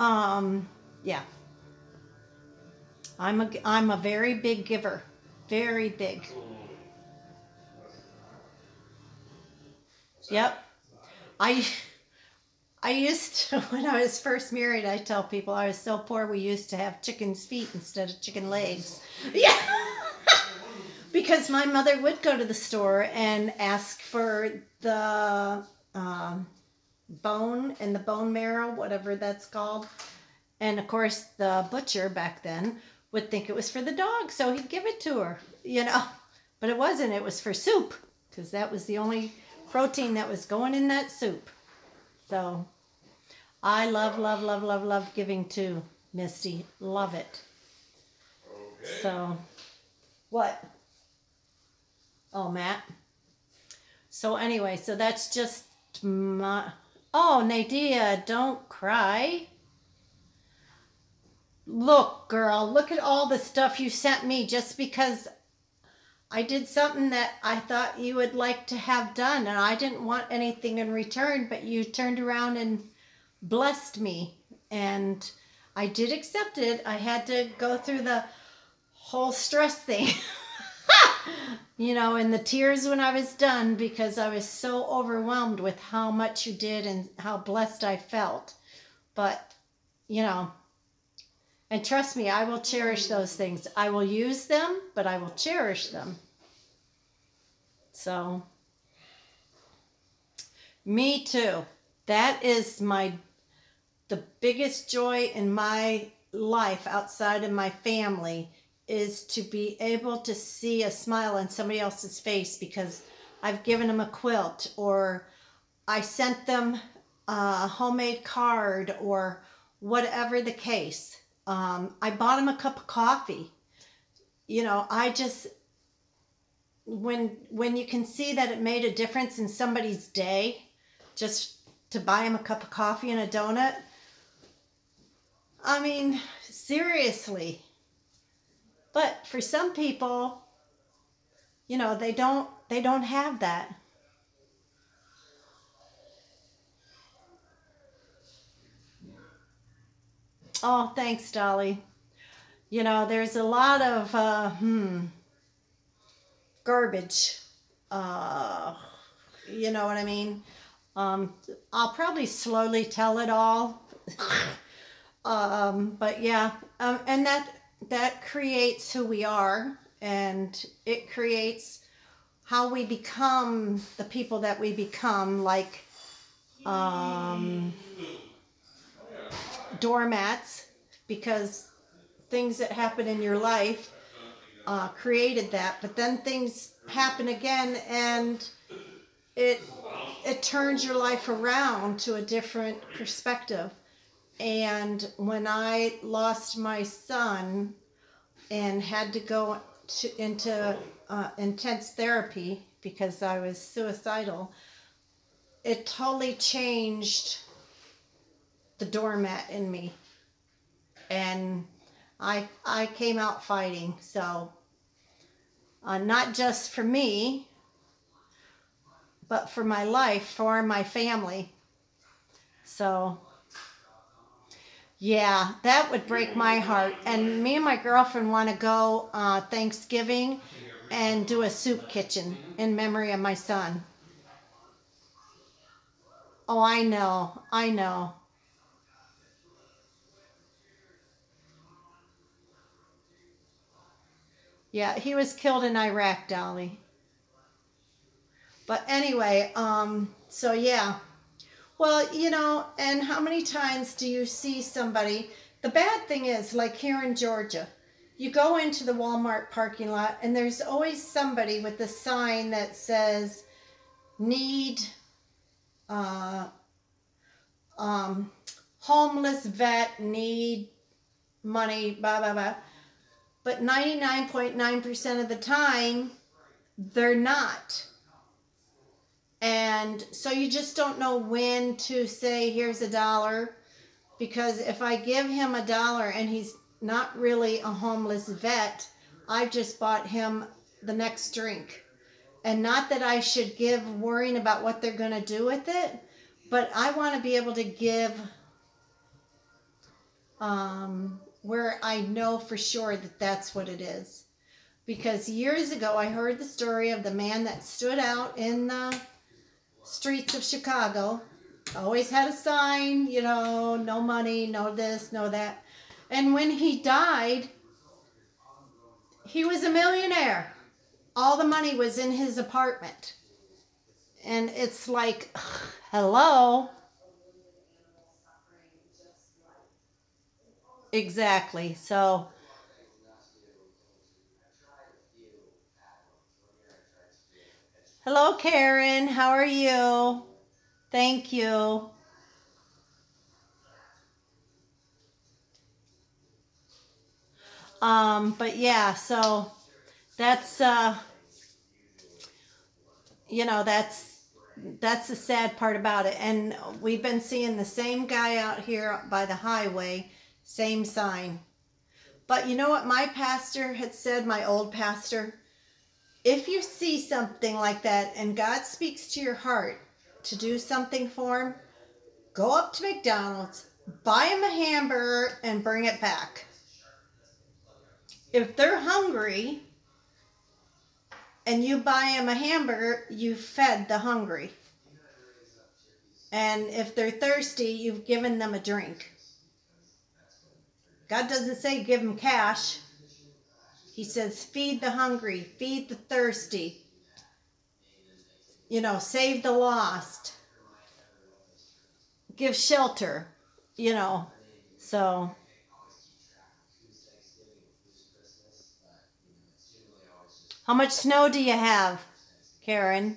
yeah. I'm a very big giver. Very big. Yep. I used to, when I was first married, I tell people I was so poor we used to have chicken's feet instead of chicken legs. Yeah. Because my mother would go to the store and ask for the bone and the bone marrow, whatever that's called. And of course the butcher back then would think it was for the dog, so he'd give it to her, you know. But it wasn't, it was for soup, because that was the only protein that was going in that soup. So I love giving too, Misty. Love it. Okay. So what? Oh, Matt. So anyway, so that's just my... Oh, Nadia, don't cry. Look, girl, look at all the stuff you sent me just because I did something that I thought you would like to have done, and I didn't want anything in return, but you turned around and blessed me, and I did accept it. I had to go through the whole stress thing, you know, and the tears when I was done, because I was so overwhelmed with how much you did and how blessed I felt. But, you know, and trust me, I will cherish those things. I will use them, but I will cherish them. So, me too. That is the biggest joy in my life outside of my family, is to be able to see a smile on somebody else's face because I've given them a quilt, or I sent them a homemade card, or whatever the case. I bought them a cup of coffee. You know, I just, when you can see that it made a difference in somebody's day, just to buy them a cup of coffee and a donut, I mean, seriously. But for some people, you know, they don't have that. Oh, thanks, Dolly. You know, there's a lot of garbage. You know what I mean? I'll probably slowly tell it all. But yeah, and that creates who we are, and it creates how we become the people that we become, like doormats, because things that happen in your life created that, but then things happen again, and it turns your life around to a different perspective. And when I lost my son and had to go into intense therapy because I was suicidal, it totally changed the doormat in me. And I came out fighting. So not just for me, but for my life, for my family. So yeah, that would break my heart. And me and my girlfriend want to go Thanksgiving and do a soup kitchen in memory of my son. Oh, I know. I know. Yeah, he was killed in Iraq, Dolly. But anyway, so yeah. Well, you know, and how many times do you see somebody? The bad thing is, like here in Georgia, you go into the Walmart parking lot and there's always somebody with a sign that says, need homeless vet, need money, blah, blah, blah. But 99.9% of the time, they're not. And so you just don't know when to say, here's $1. Because if I give him $1 and he's not really a homeless vet, I've just bought him the next drink. And not that I should give worrying about what they're going to do with it, but I want to be able to give where I know for sure that that's what it is. Because years ago I heard the story of the man that stood out in the streets of Chicago, always had a sign, you know, no money, no this, no that. And when he died, he was a millionaire. All the money was in his apartment. And it's like, hello? Exactly. So, hello, Karen. How are you? Thank you. But yeah, so that's, you know, that's the sad part about it. And we've been seeing the same guy out here by the highway, same sign. But you know what my pastor had said, my old pastor? If you see something like that and God speaks to your heart to do something for him, go up to McDonald's, buy them a hamburger, and bring it back. If they're hungry and you buy them a hamburger, you fed the hungry. And if they're thirsty, you've given them a drink. God doesn't say give them cash. He says feed the hungry, feed the thirsty. You know, save the lost. Give shelter, you know. So how much snow do you have, Karen?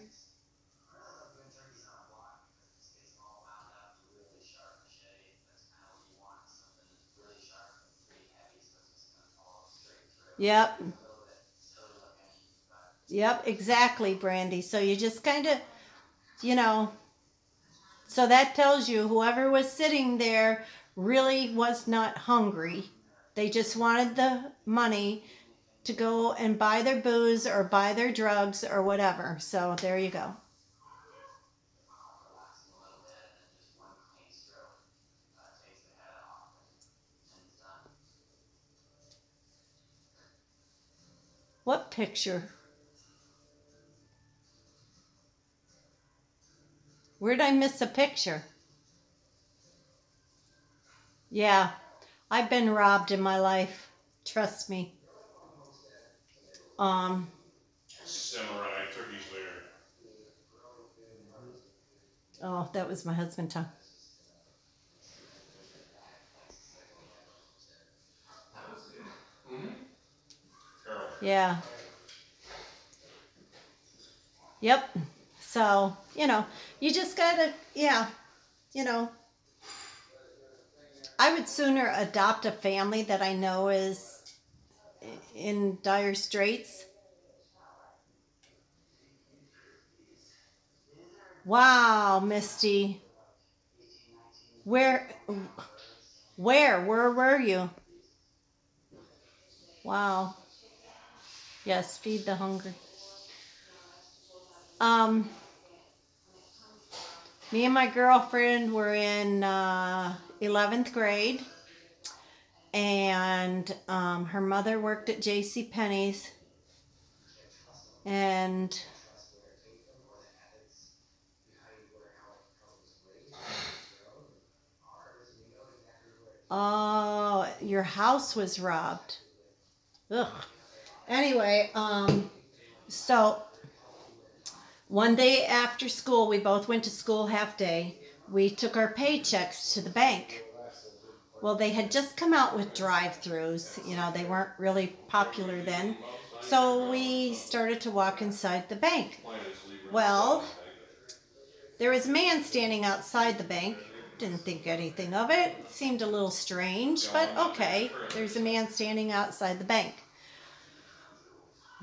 Yep. Yep, exactly, Brandy. So you just kind of, you know, so that tells you whoever was sitting there really was not hungry. They just wanted the money to go and buy their booze or buy their drugs or whatever. So there you go. What picture? Where'd I miss a picture? Yeah, I've been robbed in my life. Trust me. Samurai turkey's there. Oh, that was my husband, Tom. Yeah. Yep. So, you know, you just gotta, yeah, you know. I would sooner adopt a family that I know is in dire straits. Wow, Misty. Where were you? Wow. Yes, feed the hungry. Me and my girlfriend were in 11th grade, and her mother worked at JCPenney's, and oh, your house was robbed. Ugh. Anyway, so one day after school, we both went to school half day. We took our paychecks to the bank. Well, they had just come out with drive-thrus. You know, they weren't really popular then. So we started to walk inside the bank. Well, there was a man standing outside the bank. Didn't think anything of it. Seemed a little strange, but okay. There's a man standing outside the bank.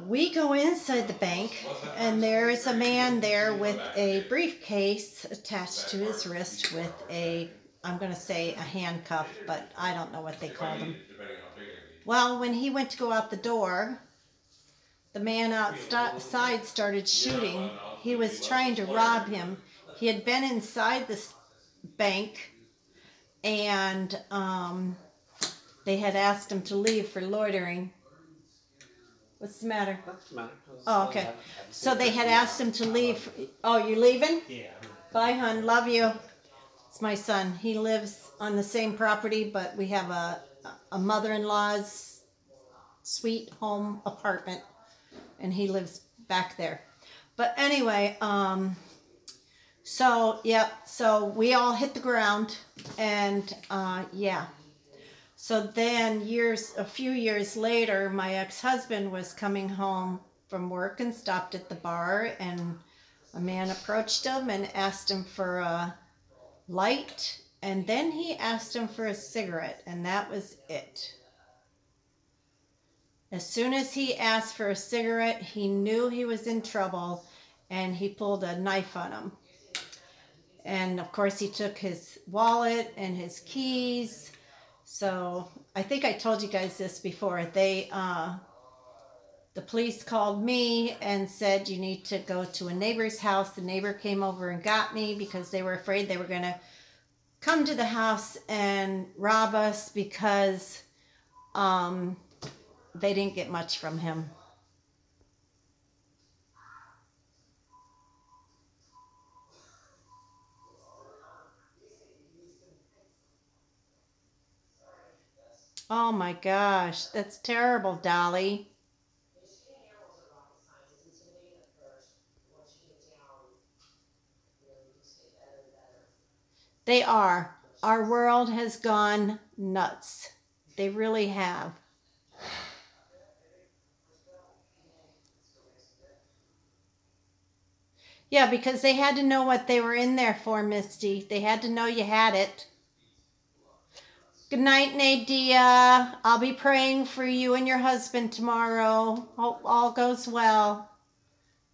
We go inside the bank, and there is a man there with a briefcase attached to his wrist with a, I'm going to say a handcuff, but I don't know what they call them. Well, when he went to go out the door, the man outside started shooting. He was trying to rob him. He had been inside this bank, and they had asked him to leave for loitering. What's the matter? What's the matter? Oh, okay. So they had asked him to leave. Oh, you leaving? Yeah. Bye, hon. Love you. It's my son. He lives on the same property, but we have a mother-in-law's sweet home apartment, and he lives back there. But anyway, so, yep. So we all hit the ground, and yeah. So then a few years later, my ex-husband was coming home from work and stopped at the bar, and a man approached him and asked him for a light, and then he asked him for a cigarette, and that was it. As soon as he asked for a cigarette, he knew he was in trouble, and he pulled a knife on him. And of course, he took his wallet and his keys. So I think I told you guys this before. The police called me and said, you need to go to a neighbor's house. The neighbor came over and got me because they were afraid they were going to come to the house and rob us because they didn't get much from him. Oh my gosh, that's terrible, Dolly. They are. Our world has gone nuts. They really have. Yeah, because they had to know what they were in there for, Misty. They had to know you had it. Good night, Nadia. I'll be praying for you and your husband tomorrow. Hope all goes well.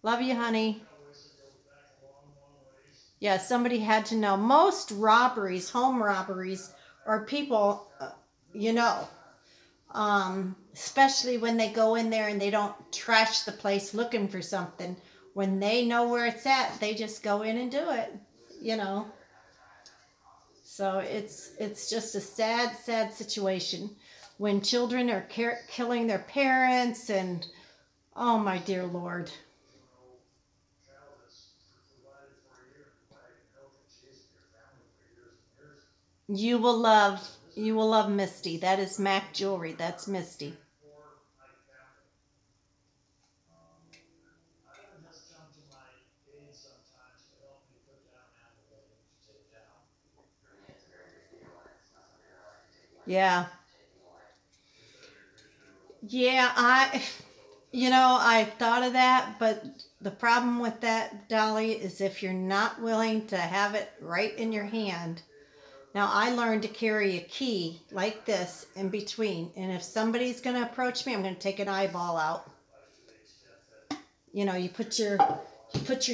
Love you, honey. Yeah, somebody had to know. Most robberies, home robberies, are people, especially when they go in there and they don't trash the place looking for something. When they know where it's at, they just go in and do it, So it's just a sad, sad situation when children are killing their parents and, oh my dear Lord. You will love Misty. That is Mac Jewelry. That's Misty. Yeah. Yeah, I thought of that, but the problem with that, Dolly, is if you're not willing to have it right in your hand. Now, I learned to carry a key like this in between, and if somebody's going to approach me, I'm going to take an eyeball out. You put your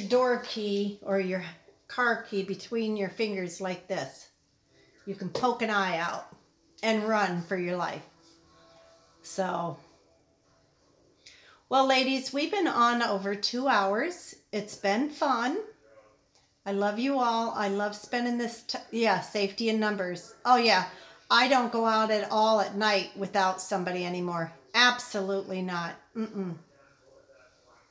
door key or your car key between your fingers like this. You can poke an eye out and run for your life. So, well, ladies, we've been on over 2 hours. It's been fun. I love you all. I love spending this safety in numbers. Oh, yeah. I don't go out at all at night without somebody anymore. Absolutely not.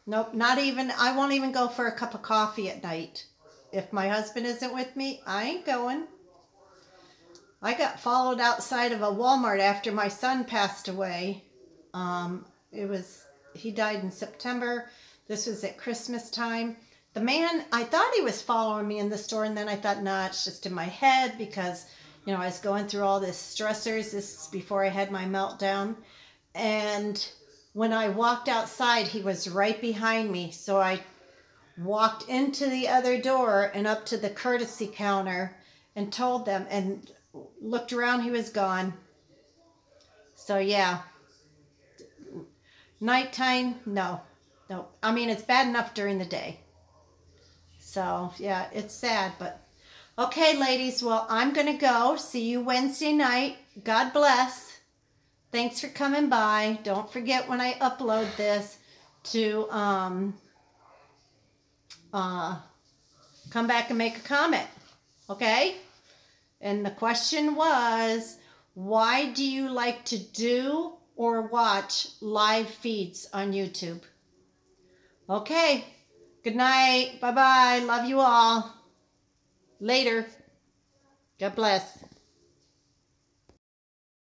Nope, not even. I won't even go for a cup of coffee at night. If my husband isn't with me, I ain't going. I got followed outside of a Walmart after my son passed away. He died in September. This was at Christmas time. The man, I thought he was following me in the store, and then I thought, nah, it's just in my head because, I was going through all this stressors. This is before I had my meltdown. And when I walked outside, he was right behind me. So I walked into the other door and up to the courtesy counter and told them, and looked around, he was gone. So yeah. Nighttime, no. I mean, it's bad enough during the day. So, yeah, it's sad, but okay, ladies, well, I'm going to go. See you Wednesday night. God bless. Thanks for coming by. Don't forget when I upload this to come back and make a comment, okay? And the question was, why do you like to do or watch live feeds on YouTube? Okay. Good night. Bye-bye. Love you all. Later. God bless.